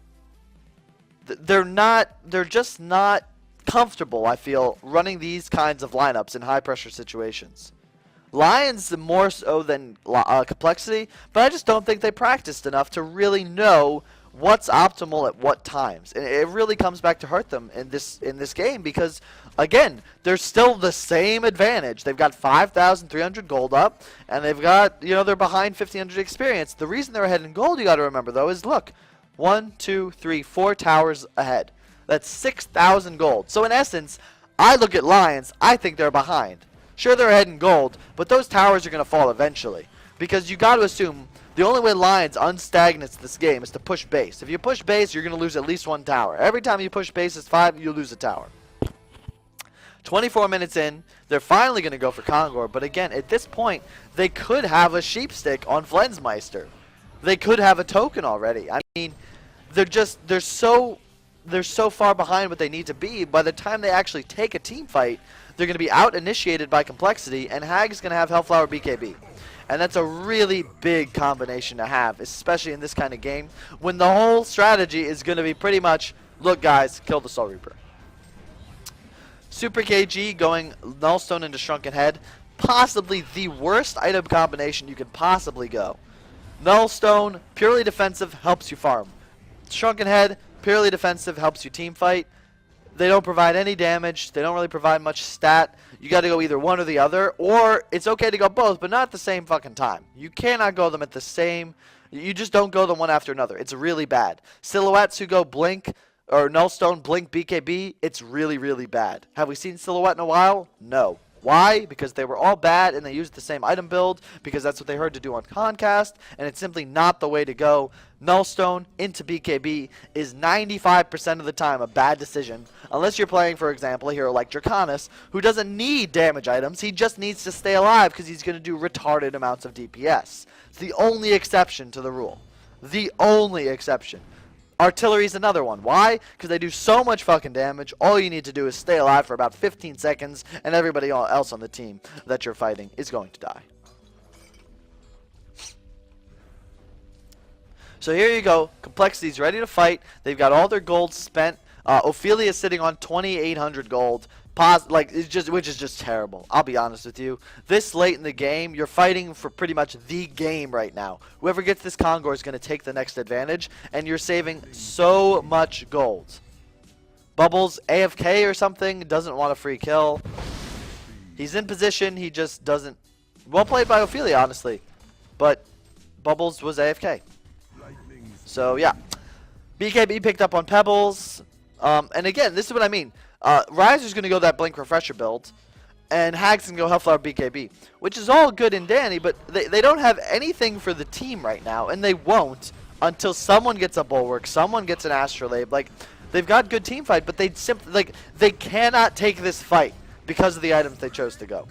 they're just not comfortable, I feel, running these kinds of lineups in high pressure situations. Lions more so than Complexity, but I just don't think they practiced enough to really know what's optimal at what times. And it really comes back to hurt them in this game because, again, they're still the same advantage. They've got 5,300 gold up, and they've got, they're behind 1,500 experience. The reason they're ahead in gold, you got to remember, though, is look, 1, 2, 3, 4 towers ahead. That's 6,000 gold. So in essence, I look at Lions, I think they're behind. Sure, they're ahead in gold, but those towers are going to fall eventually. Because you got to assume the only way Lions unstagnates this game is to push base. If you push base, you're going to lose at least 1 tower. Every time you push base is 5, you lose a tower. 24 minutes in, they're finally going to go for Kongor, but again, at this point, they could have a sheepstick on Flensmeister. They could have a token already. I mean, they're so far behind what they need to be. By the time they actually take a team fight, they're going to be out-initiated by Complexity, and Hag's going to have Hellflower BKB. And that's a really big combination to have, especially in this kind of game, when the whole strategy is going to be pretty much, look guys, kill the Soul Reaper. Super KG going Nullstone into Shrunken Head, possibly the worst item combination you could possibly go. Nullstone, purely defensive, helps you farm. Shrunken Head, purely defensive, helps you team fight. They don't provide any damage. They don't really provide much stat. You got to go either one or the other, or it's okay to go both, but not at the same fucking time. You cannot go them at the same. You just don't go them one after another. It's really bad. Silhouettes who go Blink or Nullstone, Blink, BKB, it's really, really bad. Have we seen Silhouette in a while? No. Why? Because they were all bad and they used the same item build because that's what they heard to do on Concast, and it's simply not the way to go. Nullstone into BKB is 95% of the time a bad decision, unless you're playing, for example, a hero like Draconis, who doesn't need damage items. He just needs to stay alive because he's going to do retarded amounts of DPS. It's the only exception to the rule. The only exception. Artillery's another one. Why? Because they do so much fucking damage. All you need to do is stay alive for about 15 seconds, and everybody else on the team that you're fighting is going to die. So here you go. Complexity's ready to fight. They've got all their gold spent. Ophelia's sitting on 2,800 gold. Which is just terrible. I'll be honest with you. This late in the game, you're fighting for pretty much the game right now. Whoever gets this Kongor is going to take the next advantage, and you're saving so much gold. Bubbles, AFK or something, doesn't want a free kill. He's in position, he just doesn't. Well played by Ophelia, honestly. But Bubbles was AFK. So, yeah. BKB picked up on Pebbles. And again, this is what I mean. Riser's going to go that Blink Refresher build, and Hag's going to go Hellflower BKB, which is all good and dandy, but they don't have anything for the team right now, and they won't until someone gets a Bulwark, someone gets an Astrolabe. Like, they've got good team fight, but they cannot take this fight because of the items they chose to go.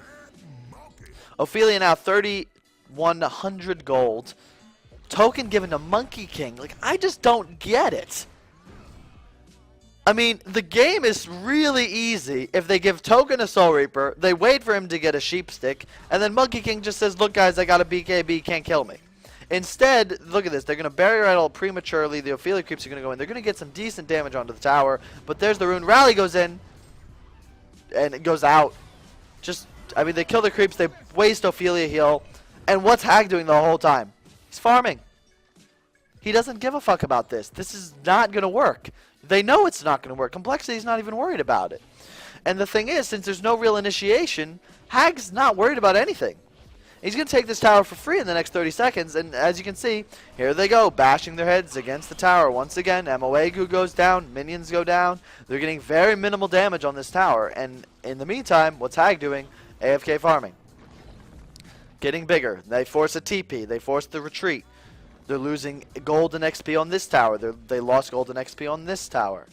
Ophelia now 3,100 gold. Token given to Monkey King. Like, I just don't get it. I mean, the game is really easy if they give Token a Soul Reaper, they wait for him to get a Sheepstick, and then Monkey King just says, look guys, I got a BKB, can't kill me. Instead, look at this, they're going to bury Idol prematurely, the Ophelia creeps are going to go in, they're going to get some decent damage onto the tower, but there's the rune, Rally goes in, and it goes out. I mean, they kill the creeps, they waste Ophelia heal, and what's Hag doing the whole time? He's farming. He doesn't give a fuck about this. This is not going to work. They know it's not going to work. Complexity's not even worried about it. And the thing is, since there's no real initiation, Hag's not worried about anything. He's going to take this tower for free in the next 30 seconds, and as you can see, here they go, bashing their heads against the tower. Once again, Moegu goes down, minions go down. They're getting very minimal damage on this tower, and in the meantime, what's Hag doing? AFK farming. Getting bigger. They force a TP. They force the retreat. They're losing gold and XP on this tower. They lost gold and XP on this tower.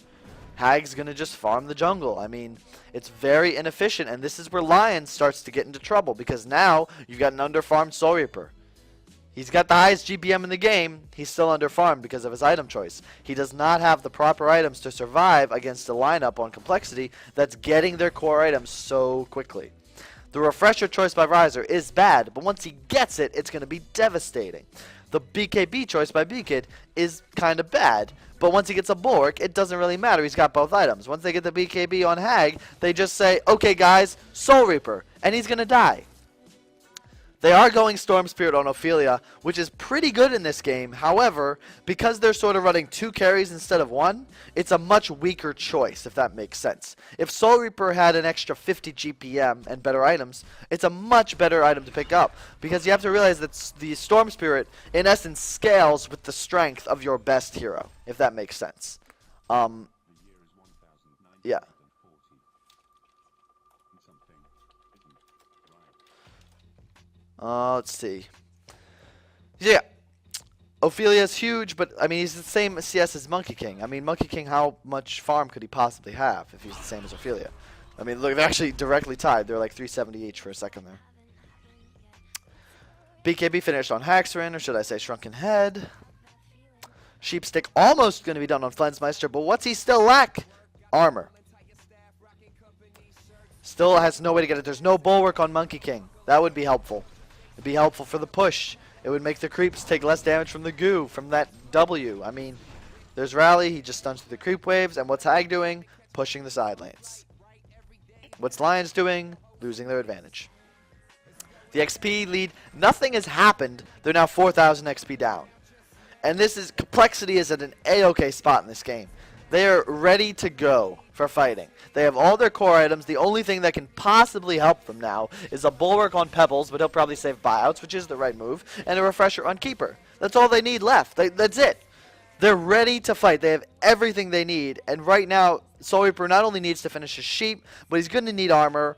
Hag's going to just farm the jungle. I mean, it's very inefficient, and this is where Lion starts to get into trouble, because now you've got an underfarmed Soul Reaper. He's got the highest GPM in the game. He's still underfarmed because of his item choice. He does not have the proper items to survive against a lineup on complexity that's getting their core items so quickly. The refresher choice by Riser is bad, but once he gets it, it's going to be devastating. The BKB choice by BKid is kind of bad, but once he gets a Bulwark, it doesn't really matter. He's got both items. Once they get the BKB on Hag, they just say, okay guys, Soul Reaper, and he's going to die. They are going Storm Spirit on Ophelia, which is pretty good in this game. However, because they're sort of running 2 carries instead of 1, it's a much weaker choice, if that makes sense. If Soul Reaper had an extra 50 GPM and better items, it's a much better item to pick up. Because you have to realize that the Storm Spirit, in essence, scales with the strength of your best hero, if that makes sense. Yeah. Let's see. Yeah. Ophelia's huge, but, I mean, he's the same CS as Monkey King. I mean, Monkey King, how much farm could he possibly have if he's the same as Ophelia? I mean, look, they're actually directly tied. They're like 370 each for a second there. BKB finished on Haxrin, or should I say Shrunken Head. Sheepstick almost going to be done on Flensmeister, but what's he still lack? Armor. Still has no way to get it. There's no Bulwark on Monkey King. That would be helpful. It'd be helpful for the push. It would make the creeps take less damage from the goo, from that W. I mean, there's Rally. He just stuns through the creep waves. And what's Hag doing? Pushing the side lanes. What's Lions doing? Losing their advantage. The XP lead, nothing has happened. They're now 4,000 XP down. And this is, complexity is at an A-OK spot in this game. They are ready to go for fighting. They have all their core items. The only thing that can possibly help them now is a Bulwark on Pebbles, but he'll probably save buyouts, which is the right move, and a refresher on Keeper. That's all they need left. That's it. They're ready to fight. They have everything they need. And right now, Soul Reaper not only needs to finish his sheep, but he's going to need armor.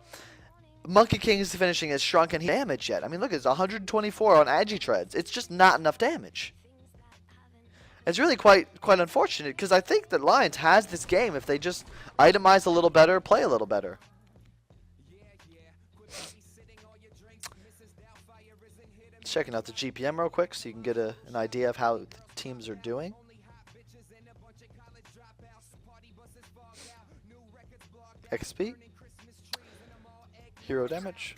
Monkey King is finishing his Shrunken damage yet. I mean, look, it's 124 on Agitreads. It's just not enough damage. It's really quite unfortunate, because I think that Lions has this game if they just itemize a little better, play a little better. Checking out the GPM real quick so you can get an idea of how the teams are doing. XP. Hero damage.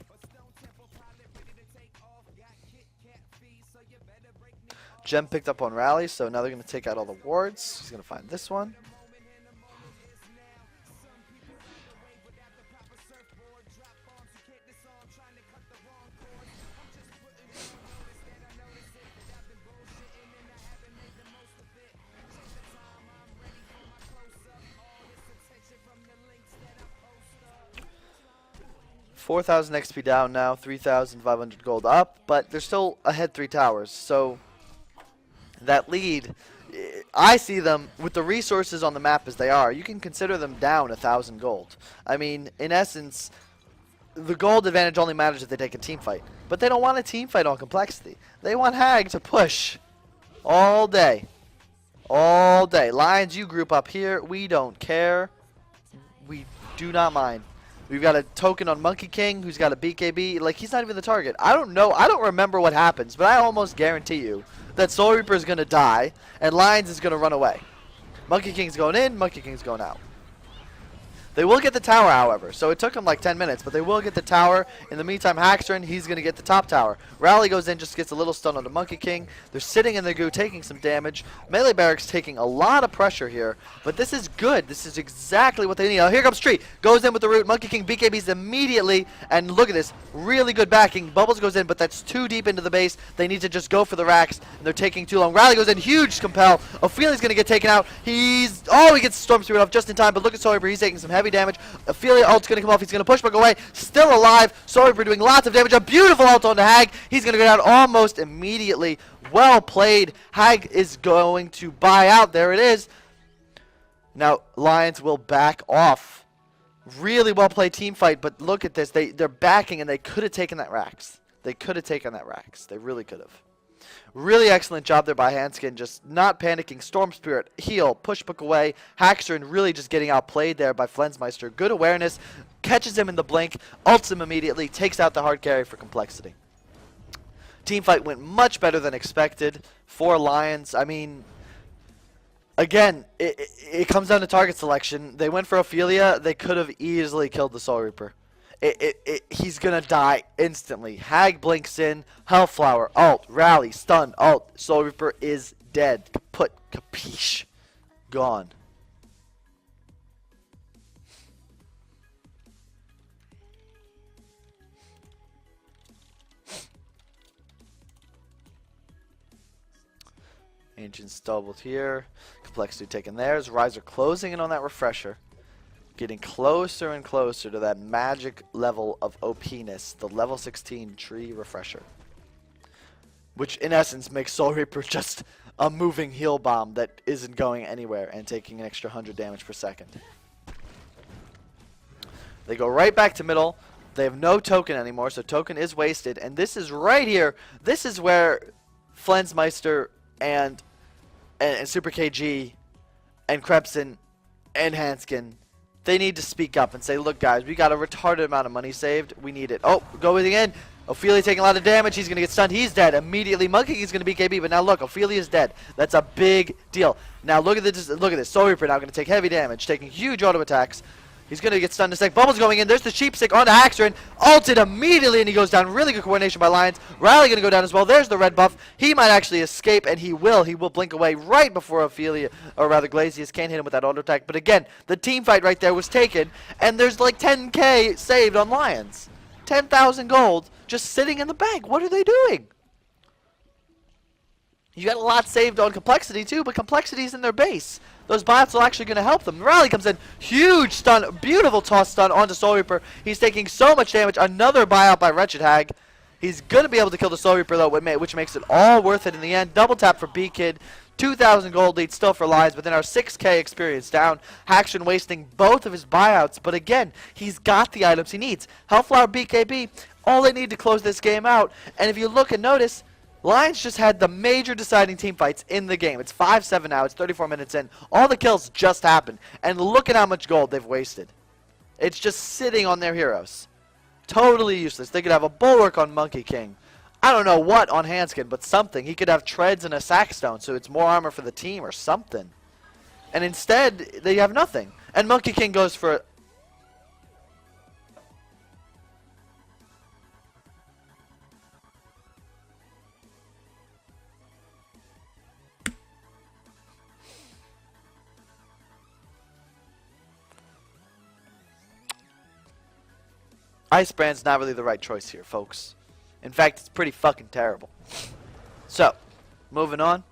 Gem picked up on Rally, so now they're going to take out all the wards. He's going to find this one. $4,000 XP down now, 3,500 gold up, but they're still ahead 3 towers, so that lead, I see them with the resources on the map as they are. You can consider them down 1,000 gold. I mean, in essence, the gold advantage only matters if they take a team fight. But they don't want a team fight on complexity. They want Hag to push all day. All day. Lions, you group up here. We don't care. We do not mind. We've got a token on Monkey King who's got a BKB. Like, he's not even the target. I don't know. I don't remember what happens, but I almost guarantee you that Soul Reaper is going to die and Lions is going to run away. Monkey King's going in, Monkey King's going out. They will get the tower, however. So it took them like 10 minutes, but they will get the tower. In the meantime, Haxtern, he's going to get the top tower. Rally goes in, just gets a little stun on the Monkey King. They're sitting in the goo, taking some damage. Melee Barracks taking a lot of pressure here, but this is good. This is exactly what they need. Now, here comes Tree. Goes in with the root. Monkey King BKBs immediately, and look at this. Really good backing. Bubbles goes in, but that's too deep into the base. They need to just go for the racks, and they're taking too long. Rally goes in, huge compel. Ophelia's going to get taken out. He gets Storm Spirit off just in time, but look at Soul Reaper. He's taking some heavy damage. Ophelia ult's going to come off. He's going to push back away. Still alive. Soul Reaper doing lots of damage. A beautiful ult on the Hag. He's going to go down almost immediately. Well played. Hag is going to buy out. There it is. Now, Lions will back off. Really well played team fight, but look at this. They're backing, and they could have taken that Rax. They could have taken that Rax. They really could have. Really excellent job there by Hanskin, just not panicking. Storm Spirit, heal, push book away. Haxtern really just getting outplayed there by Flensmeister. Good awareness, catches him in the blink, ults him immediately, takes out the hard carry for Complexity. Teamfight went much better than expected for Lions. I mean, again, it comes down to target selection. They went for Ophelia. They could have easily killed the Soul Reaper. He's going to die instantly. Hag blinks in. Hellflower. Ult. Rally. Stun. Ult. Soul Reaper is dead. Kaput. Capiche. Gone. Ancients doubled here. Complexity taking theirs. Riser closing in on that refresher. Getting closer and closer to that magic level of OP-ness, the level 16 tree refresher. Which in essence makes Soul Reaper just a moving heal bomb that isn't going anywhere and taking an extra 100 damage per second. They go right back to middle. They have no token anymore, so token is wasted. And this is right here. This is where Flensmeister and Super KG and Krebsen and Hanskin, they need to speak up and say, look guys, we got a retarded amount of money saved. We need it. Oh, going in. Ophelia taking a lot of damage. He's going to get stunned. He's dead. Immediately, Monkey is going to be KB, but now look, Ophelia is dead. That's a big deal. Now look at this. Look at this. Soul Reaper now going to take heavy damage, taking huge auto attacks. He's going to get stunned in a sec. Bubbles going in. There's the Sheep Stick onto Haxtern. Ulted immediately, and he goes down. Really good coordination by Lions. Rally going to go down as well. There's the red buff. He might actually escape, and he will. He will blink away right before Ophelia, or rather Glacius, can't hit him with that auto attack. But again, the team fight right there was taken, and there's like 10k saved on Lions. 10,000 gold just sitting in the bank. What are they doing? You got a lot saved on Complexity too, but Complexity's in their base. Those bots are actually going to help them. Rally comes in. Huge stun. Beautiful toss stun onto Soul Reaper. He's taking so much damage. Another buyout by Wretched Hag. He's going to be able to kill the Soul Reaper, though, which makes it all worth it in the end. Double tap for B-Kid. 2,000 gold lead still for Lions, but then our 6k experience down. Haxtern wasting both of his buyouts, but again, he's got the items he needs. Hellflower, BKB, all they need to close this game out. And if you look and notice, Lions just had the major deciding team fights in the game. It's 5-7 now. It's 34 minutes in. All the kills just happened. And look at how much gold they've wasted. It's just sitting on their heroes. Totally useless. They could have a Bulwark on Monkey King. I don't know what on Hanskin, but something. He could have Treads and a Sackstone, so it's more armor for the team or something. And instead, they have nothing. And Monkey King goes for... Icebrand's not really the right choice here, folks. In fact, it's pretty fucking terrible. So, moving on.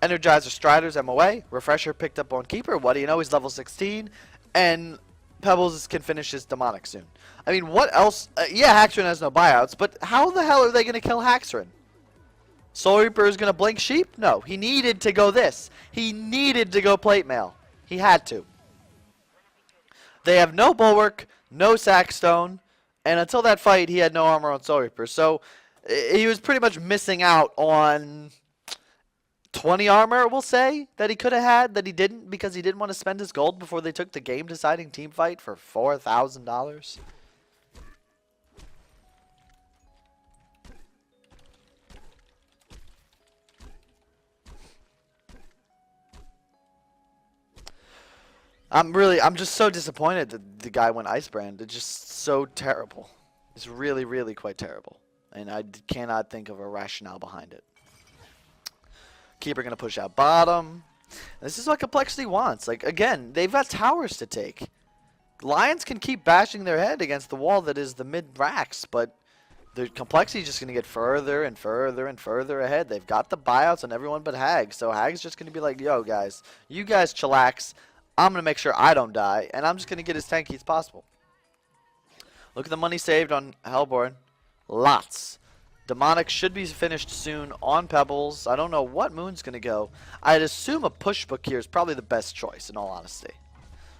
Energizer Strider's MOA. Refresher picked up on Keeper. What do you know? He's level 16. And Pebbles can finish his Demonic soon. I mean, what else? Yeah, Haxtern has no buyouts, but how the hell are they going to kill Haxtern? Soul Reaper is going to blink Sheep? No, he needed to go this. He needed to go Plate Mail. He had to. They have no Bulwark, no Sackstone. And until that fight, he had no armor on Soul Reaper. So he was pretty much missing out on 20 armor, we'll say, that he could have had, that he didn't, because he didn't want to spend his gold before they took the game-deciding team fight for $4,000. I'm just so disappointed that the guy went Icebrand. It's just so terrible. It's really, really quite terrible. And I cannot think of a rationale behind it. Keeper going to push out bottom. This is what Complexity wants. Like, again, they've got towers to take. Lions can keep bashing their head against the wall that is the mid-racks, but the Complexity is just going to get further and further and further ahead. They've got the buyouts on everyone but Hag. So Hag's just going to be like, yo, guys, you guys chillax. I'm going to make sure I don't die, and I'm just going to get as tanky as possible. Look at the money saved on Hellborn. Lots. Demonic should be finished soon on Pebbles. I don't know what Moon's going to go. I'd assume a push book here is probably the best choice, in all honesty.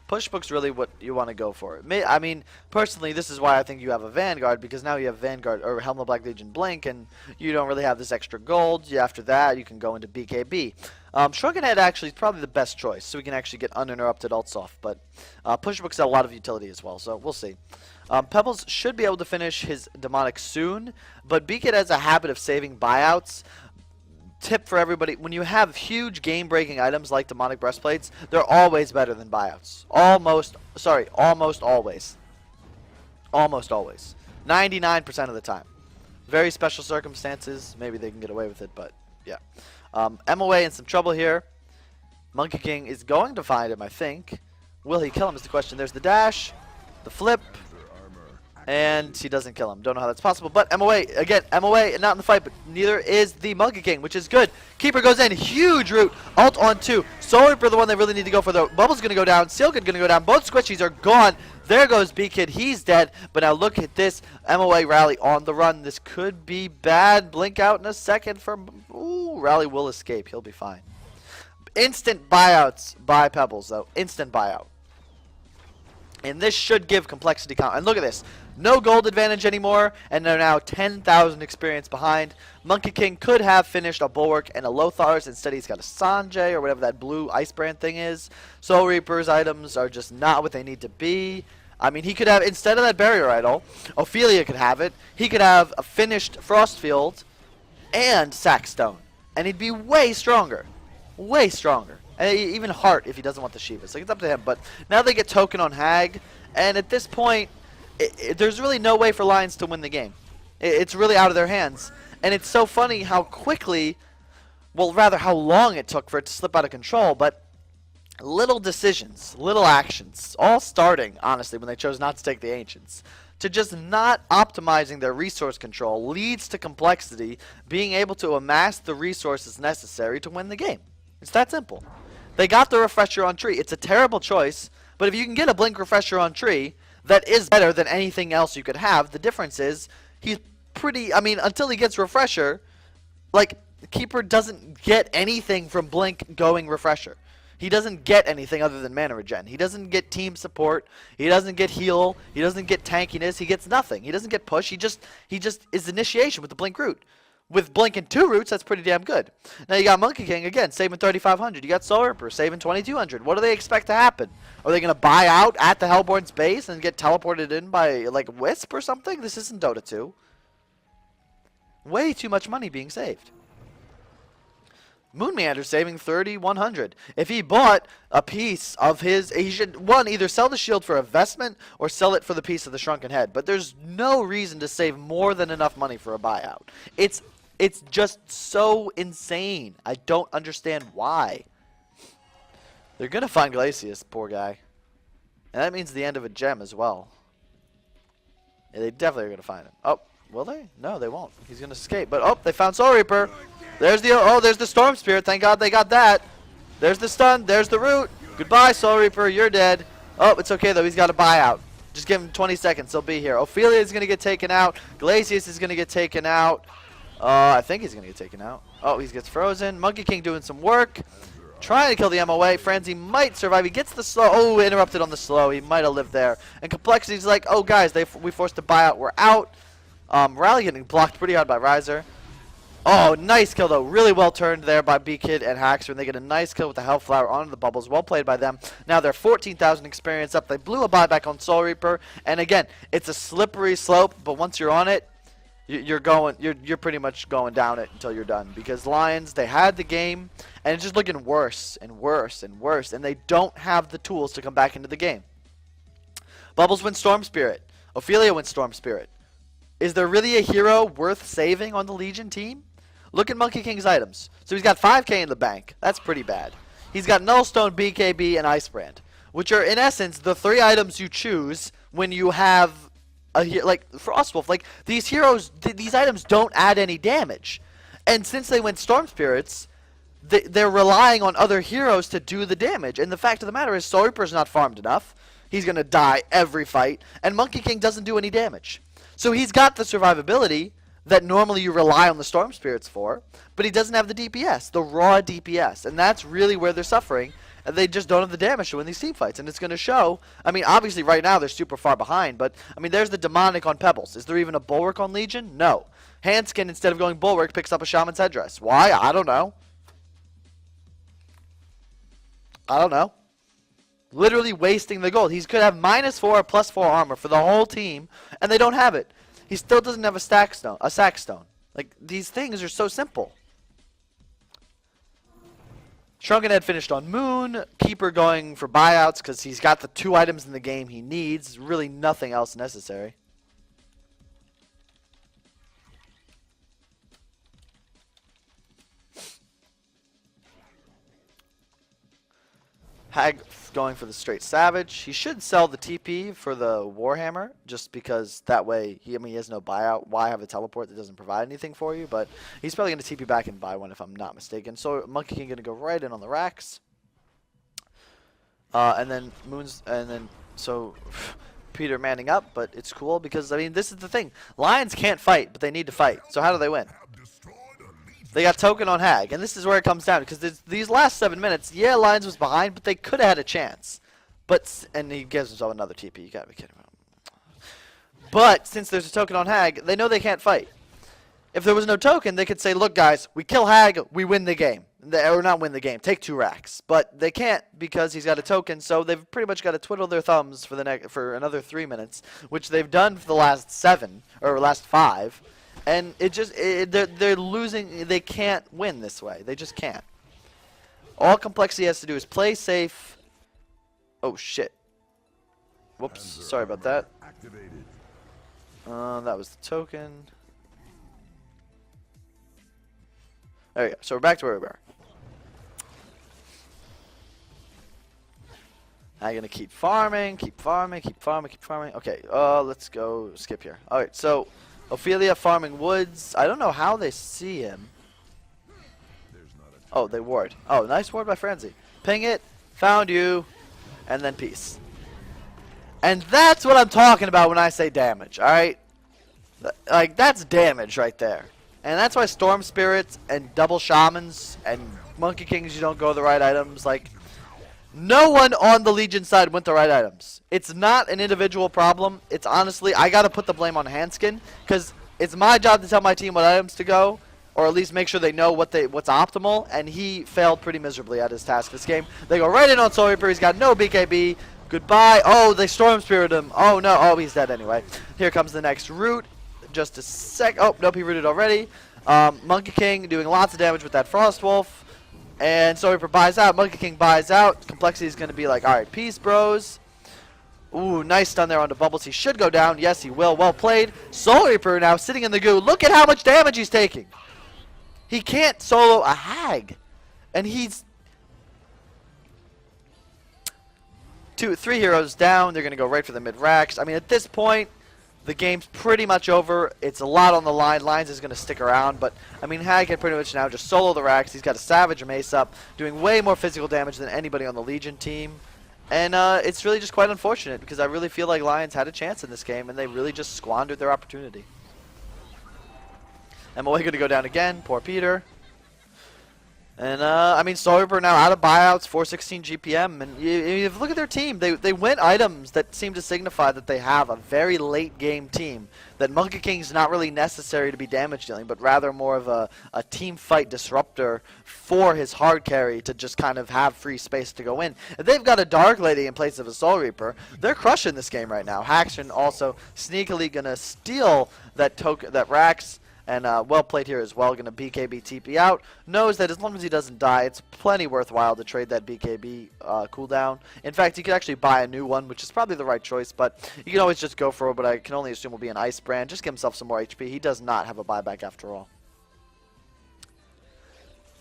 Push book's really what you want to go for. I mean, personally, this is why I think you have a Vanguard, because now you have Vanguard or Helm of Black Legion Blink, and you don't really have this extra gold. After that, you can go into BKB. Shrunken Head actually is probably the best choice, so we can actually get uninterrupted ults off. But Push book's got a lot of utility as well, so we'll see. Pebbles should be able to finish his Demonic soon, but Beacon has a habit of saving buyouts. Tip for everybody, when you have huge game-breaking items like Demonic Breastplates, they're always better than buyouts. Almost always. Almost always. 99% of the time. Very special circumstances, maybe they can get away with it, but yeah. MOA in some trouble here. Monkey King is going to find him, I think. Will he kill him is the question. There's the dash, the flip, and he doesn't kill him. Don't know how that's possible, but MOA, again, MOA, not in the fight, but neither is the Monkey King, which is good. Keeper goes in, huge root, ult on 2. Soul Reaper, the one they really need to go for, though. Bubble's going to go down, Sealkid going to go down. Both Squishies are gone. There goes B-Kid, he's dead, but now look at this MOA Rally on the run. This could be bad. Blink out in a second for, ooh, Rally will escape. He'll be fine. Instant buyouts by Pebbles, though. Instant buyout. And this should give complexity count. And look at this. No gold advantage anymore, and they're now 10,000 experience behind. Monkey King could have finished a Bulwark and a Lothar's. Instead, he's got a Sanjay or whatever that blue ice brand thing is. Soul Reaper's items are just not what they need to be. I mean, he could have, instead of that Barrier Idol, Ophelia could have it. He could have a finished Frostfield and Sackstone. And he'd be way stronger. Way stronger. And even Heart if he doesn't want the Shivas. Like, it's up to him. But now they get Token on Hag. And at this point, there's really no way for Lions to win the game. It's really out of their hands. And it's so funny how quickly, well, rather how long it took for it to slip out of control. But little decisions, little actions, all starting, honestly, when they chose not to take the Ancients, to just not optimizing their resource control leads to complexity, being able to amass the resources necessary to win the game. It's that simple. They got the Refresher on Tree. It's a terrible choice, but if you can get a Blink Refresher on Tree, that is better than anything else you could have. The difference is, he's pretty, I mean, until he gets Refresher, like, the Keeper doesn't get anything from Blink going Refresher. He doesn't get anything other than mana regen. He doesn't get team support. He doesn't get heal. He doesn't get tankiness. He gets nothing. He doesn't get push. He just is initiation with the Blink root. With Blink and 2 roots, that's pretty damn good. Now you got Monkey King, again, saving 3,500. You got Soul Reaper, saving 2,200. What do they expect to happen? Are they going to buy out at the Hellborn's base and get teleported in by, like, Wisp or something? This isn't Dota 2. Way too much money being saved. Moon Meander saving 3,100. If he bought a piece of his, he should, one, either sell the shield for investment or sell it for the piece of the Shrunken Head. But there's no reason to save more than enough money for a buyout. It's just so insane. I don't understand why. They're going to find Glacius, poor guy. And that means the end of a gem as well. Yeah, they definitely are going to find him. Oh, will they? No, they won't. He's going to escape. But, oh, they found Soul Reaper. There's the Storm Spirit. Thank God they got that. There's the stun. There's the root. Goodbye, Soul Reaper. You're dead. Oh, it's okay, though. He's got a buyout. Just give him 20 seconds. He'll be here. Ophelia is going to get taken out. Glacius is going to get taken out. I think he's going to get taken out. Oh, he gets frozen. Monkey King doing some work. Trying to kill the MOA. Franzi might survive. He gets the slow. Oh, interrupted on the slow. He might have lived there. And Complexity's like, oh, guys, we forced a buyout. We're out. Rally getting blocked pretty hard by Riser. Oh, nice kill, though. Really well turned there by B-Kid and Haxer. And they get a nice kill with the Hellflower onto the bubbles. Well played by them. Now they're 14,000 experience up. They blew a buyback on Soul Reaper. And again, it's a slippery slope. But once you're on it, you're pretty much going down it until you're done. Because Lions, they had the game. And it's just looking worse and worse and worse. And they don't have the tools to come back into the game. Bubbles wins Storm Spirit. Ophelia wins Storm Spirit. Is there really a hero worth saving on the Legion team? Look at Monkey King's items. So he's got 5k in the bank. That's pretty bad. He's got Nullstone, BKB, and Icebrand, which are, in essence, the 3 items you choose when you have, like, Frostwolf. Like, these heroes, these items don't add any damage. And since they went Storm Spirits, they're relying on other heroes to do the damage. And the fact of the matter is, Soul Reaper's not farmed enough. He's going to die every fight. And Monkey King doesn't do any damage. So he's got the survivability that normally you rely on the Storm Spirits for, but he doesn't have the DPS, the raw DPS, and that's really where they're suffering, and they just don't have the damage to win these team fights, and it's going to show. I mean, obviously right now they're super far behind, but, I mean, there's the Demonic on Pebbles. Is there even a Bulwark on Legion? No. Handskin, instead of going Bulwark, picks up a Shaman's Headdress. Why? I don't know. I don't know. Literally wasting the gold. He could have -4 or +4 armor for the whole team, and they don't have it. He still doesn't have a sack stone. Like, these things are so simple. Shrunken Head finished on Moon. Keeper going for buyouts because he's got the 2 items in the game he needs. Really nothing else necessary. Hag going for the straight Savage. He should sell the TP for the Warhammer, just because that way, he has no buyout. Why have a teleport that doesn't provide anything for you? But he's probably going to TP back and buy one if I'm not mistaken. So Monkey King going to go right in on the racks. And then so Peter manning up, but it's cool because, I mean, this is the thing. Lions can't fight, but they need to fight. So how do they win? They got token on Hag, and this is where it comes down, because these last 7 minutes, yeah, Lions was behind, but they could have had a chance. And he gives himself another TP. You gotta be kidding me. But since there's a token on Hag, they know they can't fight. If there was no token, they could say, look, guys, we kill Hag, we win the game. Or not win the game, take 2 racks. But they can't because he's got a token, so they've pretty much got to twiddle their thumbs for another 3 minutes, which they've done for the last 7, or last 5. And they're losing. They can't win this way. They just can't. All Complexity has to do is play safe. Oh, shit. Whoops. Sorry about that. That was the token. There we go. So we're back to where we were. I'm going to keep farming, keep farming. Okay, let's go skip here. All right, so Ophelia farming woods. I don't know how they see him. Oh, they ward. Oh, nice ward by Frenzy. Ping it, found you, and then peace. And that's what I'm talking about when I say damage, alright? Like, that's damage right there. And that's why Storm Spirits and double Shamans and Monkey Kings, you don't go the right items. Like, no one on the Legion side went the right items. It's not an individual problem. It's honestly, I gotta put the blame on Handskin, because it's my job to tell my team what items to go, or at least make sure they know what's optimal, and he failed pretty miserably at his task this game. They go right in on Soul Reaper. He's got no BKB. Goodbye. Oh, they Storm Spirit him. Oh, no. Oh, he's dead anyway. Here comes the next root. Just a sec. Oh, nope, he rooted already. Monkey King doing lots of damage with that Frost Wolf. And Soul Reaper buys out. Monkey King buys out. Complexity is going to be like, all right, peace, bros. Ooh, nice stun there onto Bubbles. He should go down. Yes, he will. Well played. Soul Reaper now sitting in the goo. Look at how much damage he's taking. He can't solo a Hag. And he's 3 heroes down. They're going to go right for the mid-racks. I mean, at this point, the game's pretty much over. It's a lot on the line. Lions is going to stick around. But, I mean, Hag can pretty much now just solo the racks. He's got a Savage Mace up, doing way more physical damage than anybody on the Legion team. And it's really just quite unfortunate, because I really feel like Lions had a chance in this game, and they really just squandered their opportunity. MOA going to go down again. Poor Peter. And, I mean, Soul Reaper now out of buyouts, 416 GPM. And you look at their team. They win items that seem to signify that they have a very late-game team. That Monkey King's not really necessary to be damage dealing, but rather more of a team fight disruptor for his hard carry to just kind of have free space to go in. If they've got a Dark Lady in place of a Soul Reaper, they're crushing this game right now. Haxton also sneakily going to steal that Rax. And well played here as well. Going to BKB TP out. Knows that as long as he doesn't die, it's plenty worthwhile to trade that BKB cooldown. In fact, you could actually buy a new one, which is probably the right choice. But you can always just go for it. But I can only assume will be an Ice Brand. Just give himself some more HP. He does not have a buyback after all.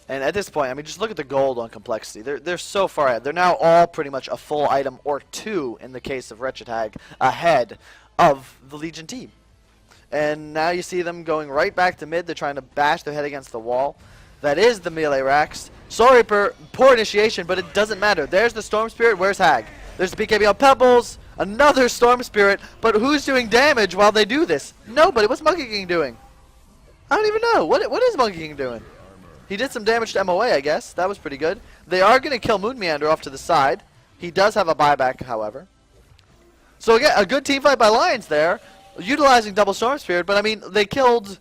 And at this point, I mean, just look at the gold on Complexity. They're so far ahead. They're now all pretty much a full item or 2 in the case of Wretched Hag ahead of the Legion team. And now you see them going right back to mid. They're trying to bash their head against the wall. That is the melee racks. Soul Reaper, poor initiation, but it doesn't matter. There's the Storm Spirit. Where's Hag? There's the BKB on Pebbles. Another Storm Spirit. But who's doing damage while they do this? Nobody. What's Monkey King doing? I don't even know. What is Monkey King doing? He did some damage to MOA, I guess. That was pretty good. They are going to kill Moon Meander off to the side. He does have a buyback, however. So again, a good team fight by Lions there, utilizing double Storm Spirit. But I mean, they killed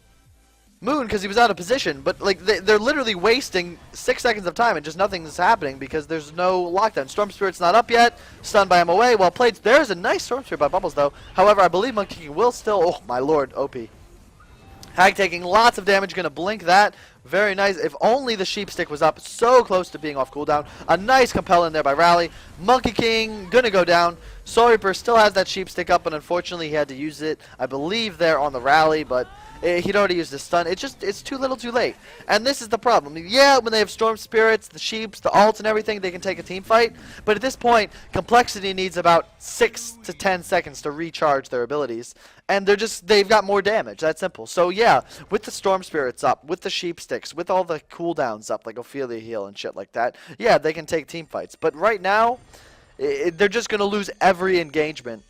Moon because he was out of position. But like they're literally wasting 6 seconds of time and just nothing's happening because there's no lockdown. Storm Spirit's not up yet. Stunned by MOA. Well played. There's a nice Storm Spirit by Bubbles though. However, I believe Monkey King will still. Oh my lord, OP. Hag taking lots of damage, going to blink that. Very nice. If only the Sheep Stick was up, so close to being off cooldown. A nice compel in there by Rally. Monkey King going to go down. Soul Reaper still has that Sheep Stick up, but unfortunately he had to use it, I believe, there on the Rally, but he'd already used his stun. It's too little too late. And this is the problem. Yeah, when they have Storm Spirits, the Sheeps, the ults and everything, they can take a team fight. But at this point, Complexity needs about 6 to 10 seconds to recharge their abilities. And they've got more damage. That's simple. So yeah, with the Storm Spirits up, with the Sheep Sticks, with all the cooldowns up, like Ophelia Heal and shit like that, yeah, they can take team fights. But right now, they're just going to lose every engagement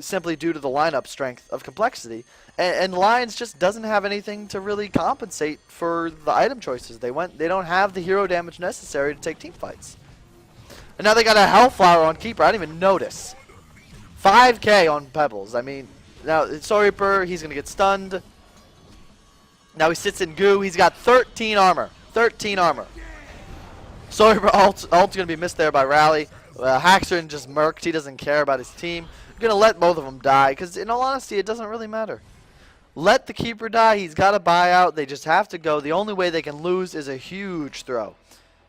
simply due to the lineup strength of Complexity. And Lions just doesn't have anything to really compensate for the item choices. They don't have the hero damage necessary to take team fights. And now they got a Hellflower on Keeper. I didn't even notice. 5k on Pebbles. I mean, now Soul Reaper, he's going to get stunned. Now he sits in goo. He's got 13 armor. 13 armor. Soul Reaper ult's going to be missed there by Rally. Haxorn just murked. He doesn't care about his team. I'm going to let both of them die because in all honesty, it doesn't really matter. Let the Keeper die. He's got a buyout. They just have to go. The only way they can lose is a huge throw.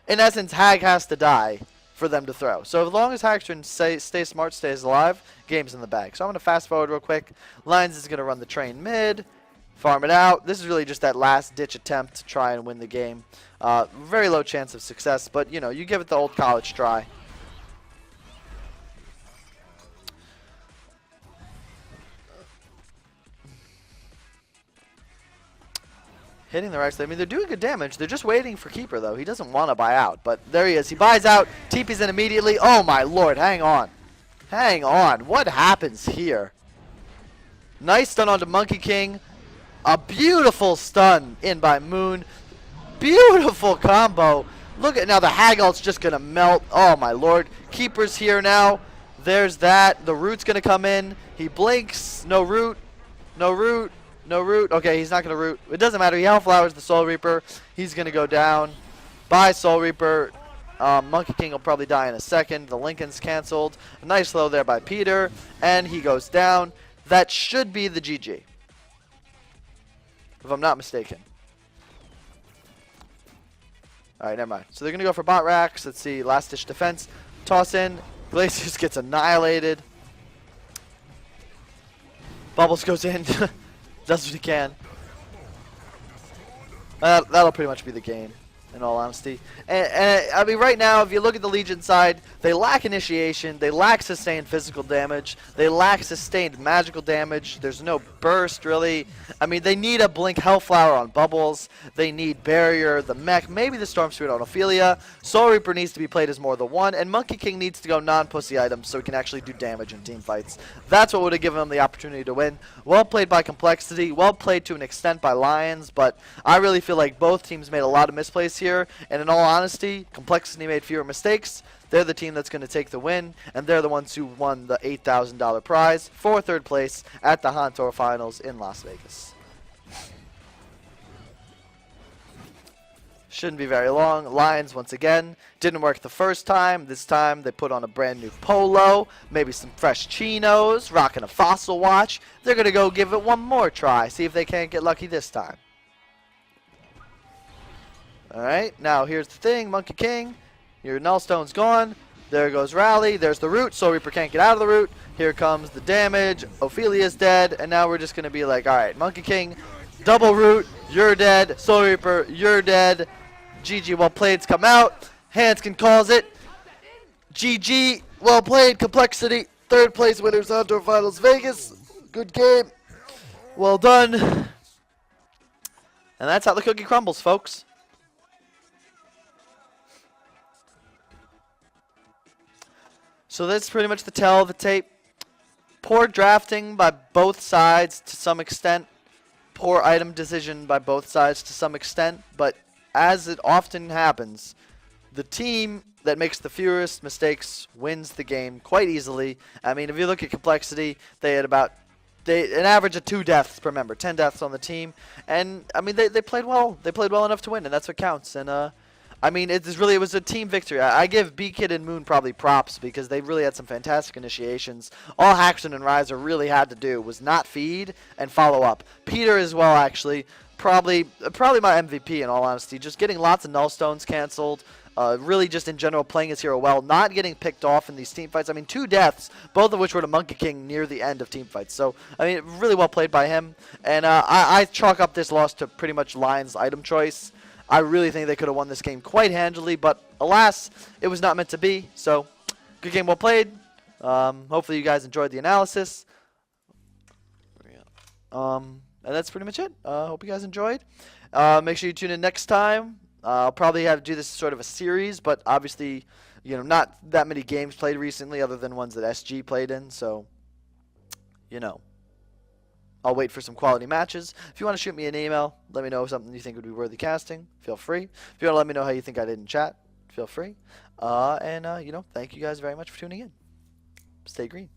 In essence, Hag has to die for them to throw. So as long as Haxorn stays smart, stays alive, game's in the bag. So I'm going to fast forward real quick. Lions is going to run the train mid, farm it out. This is really just that last ditch attempt to try and win the game. Very low chance of success, but you know, you give it the old college try. Hitting the right side. I mean, they're doing good damage. They're just waiting for Keeper, though. He doesn't want to buy out. But there he is. He buys out. TP's in immediately. Oh, my lord. Hang on. Hang on. What happens here? Nice stun onto Monkey King. A beautiful stun in by Moon. Beautiful combo. Look at now. The Hag ult's just going to melt. Oh, my lord. Keeper's here now. There's that. The Root's going to come in. He blinks. No Root. No Root. No Root. Okay, he's not going to Root. It doesn't matter. He Hellflowers the Soul Reaper. He's going to go down. Bye, Soul Reaper. Monkey King will probably die in a second. The Lincoln's canceled. A nice throw there by Peter. And he goes down. That should be the GG. If I'm not mistaken. Alright, never mind. So they're going to go for bot racks. Let's see. Last ditch defense. Toss in. Glacius gets annihilated. Bubbles goes in. Does what he can. That'll pretty much be the game, in all honesty. And I mean, right now, if you look at the Legion side, they lack initiation, they lack sustained physical damage, they lack sustained magical damage. There's no burst, really. I mean, they need a Blink Hellflower on Bubbles. They need Barrier, the Mech, maybe the Storm Spirit on Ophelia. Soul Reaper needs to be played as more the one, and Monkey King needs to go non-pussy items so he can actually do damage in team fights. That's what would have given him the opportunity to win. Well played by Complexity, well played to an extent by Lions, but I really feel like both teams made a lot of misplays here, and in all honesty, Complexity made fewer mistakes. They're the team that's going to take the win, and they're the ones who won the $8,000 prize for third place at the HonTour Finals in Las Vegas. Shouldn't be very long. Lions, once again, didn't work the first time. This time, they put on a brand new polo, maybe some fresh chinos, rocking a Fossil watch. They're going to go give it one more try, see if they can't get lucky this time. Alright, now here's the thing, Monkey King. Your Nullstone's gone. There goes Rally. There's the Root. Soul Reaper can't get out of the Root. Here comes the damage. Ophelia's dead. And now we're just going to be like, alright, Monkey King, double Root, you're dead. Soul Reaper, you're dead. GG, well played's come out. Hanskin calls it. GG, well played, Complexity. Third place winners, HonTour Finals Vegas. Good game. Well done. And that's how the cookie crumbles, folks. So that's pretty much the tell of the tape. Poor drafting by both sides to some extent. poor item decision by both sides to some extent, but as it often happens, the team that makes the fewest mistakes wins the game quite easily. I mean, if you look at complexity, they had an average of 2 deaths per member, 10 deaths on the team, and I mean they played well. They played well enough to win, and that's what counts. And I mean, it was a team victory. I give B-Kid and Moon probably props because they really had some fantastic initiations. All Haxton and Riser really had to do was not feed and follow up. Peter as well, actually, probably my MVP in all honesty. Just getting lots of null stones canceled. Really just in general playing his hero well, not getting picked off in these team fights. I mean, 2 deaths, both of which were to Monkey King near the end of team fights. So, I mean, really well played by him. And I chalk up this loss to pretty much Lion's item choice. I really think they could have won this game quite handily, but alas, it was not meant to be. So, good game, well played. Hopefully you guys enjoyed the analysis. And that's pretty much it. Hope you guys enjoyed. Make sure you tune in next time. I'll probably have to do this sort of a series, but obviously, you know, not that many games played recently other than ones that SG played in, so, you know, I'll wait for some quality matches. If you want to shoot me an email, let me know something you think would be worthy casting, feel free. If you want to let me know how you think I did in chat, feel free. You know, thank you guys very much for tuning in. Stay green.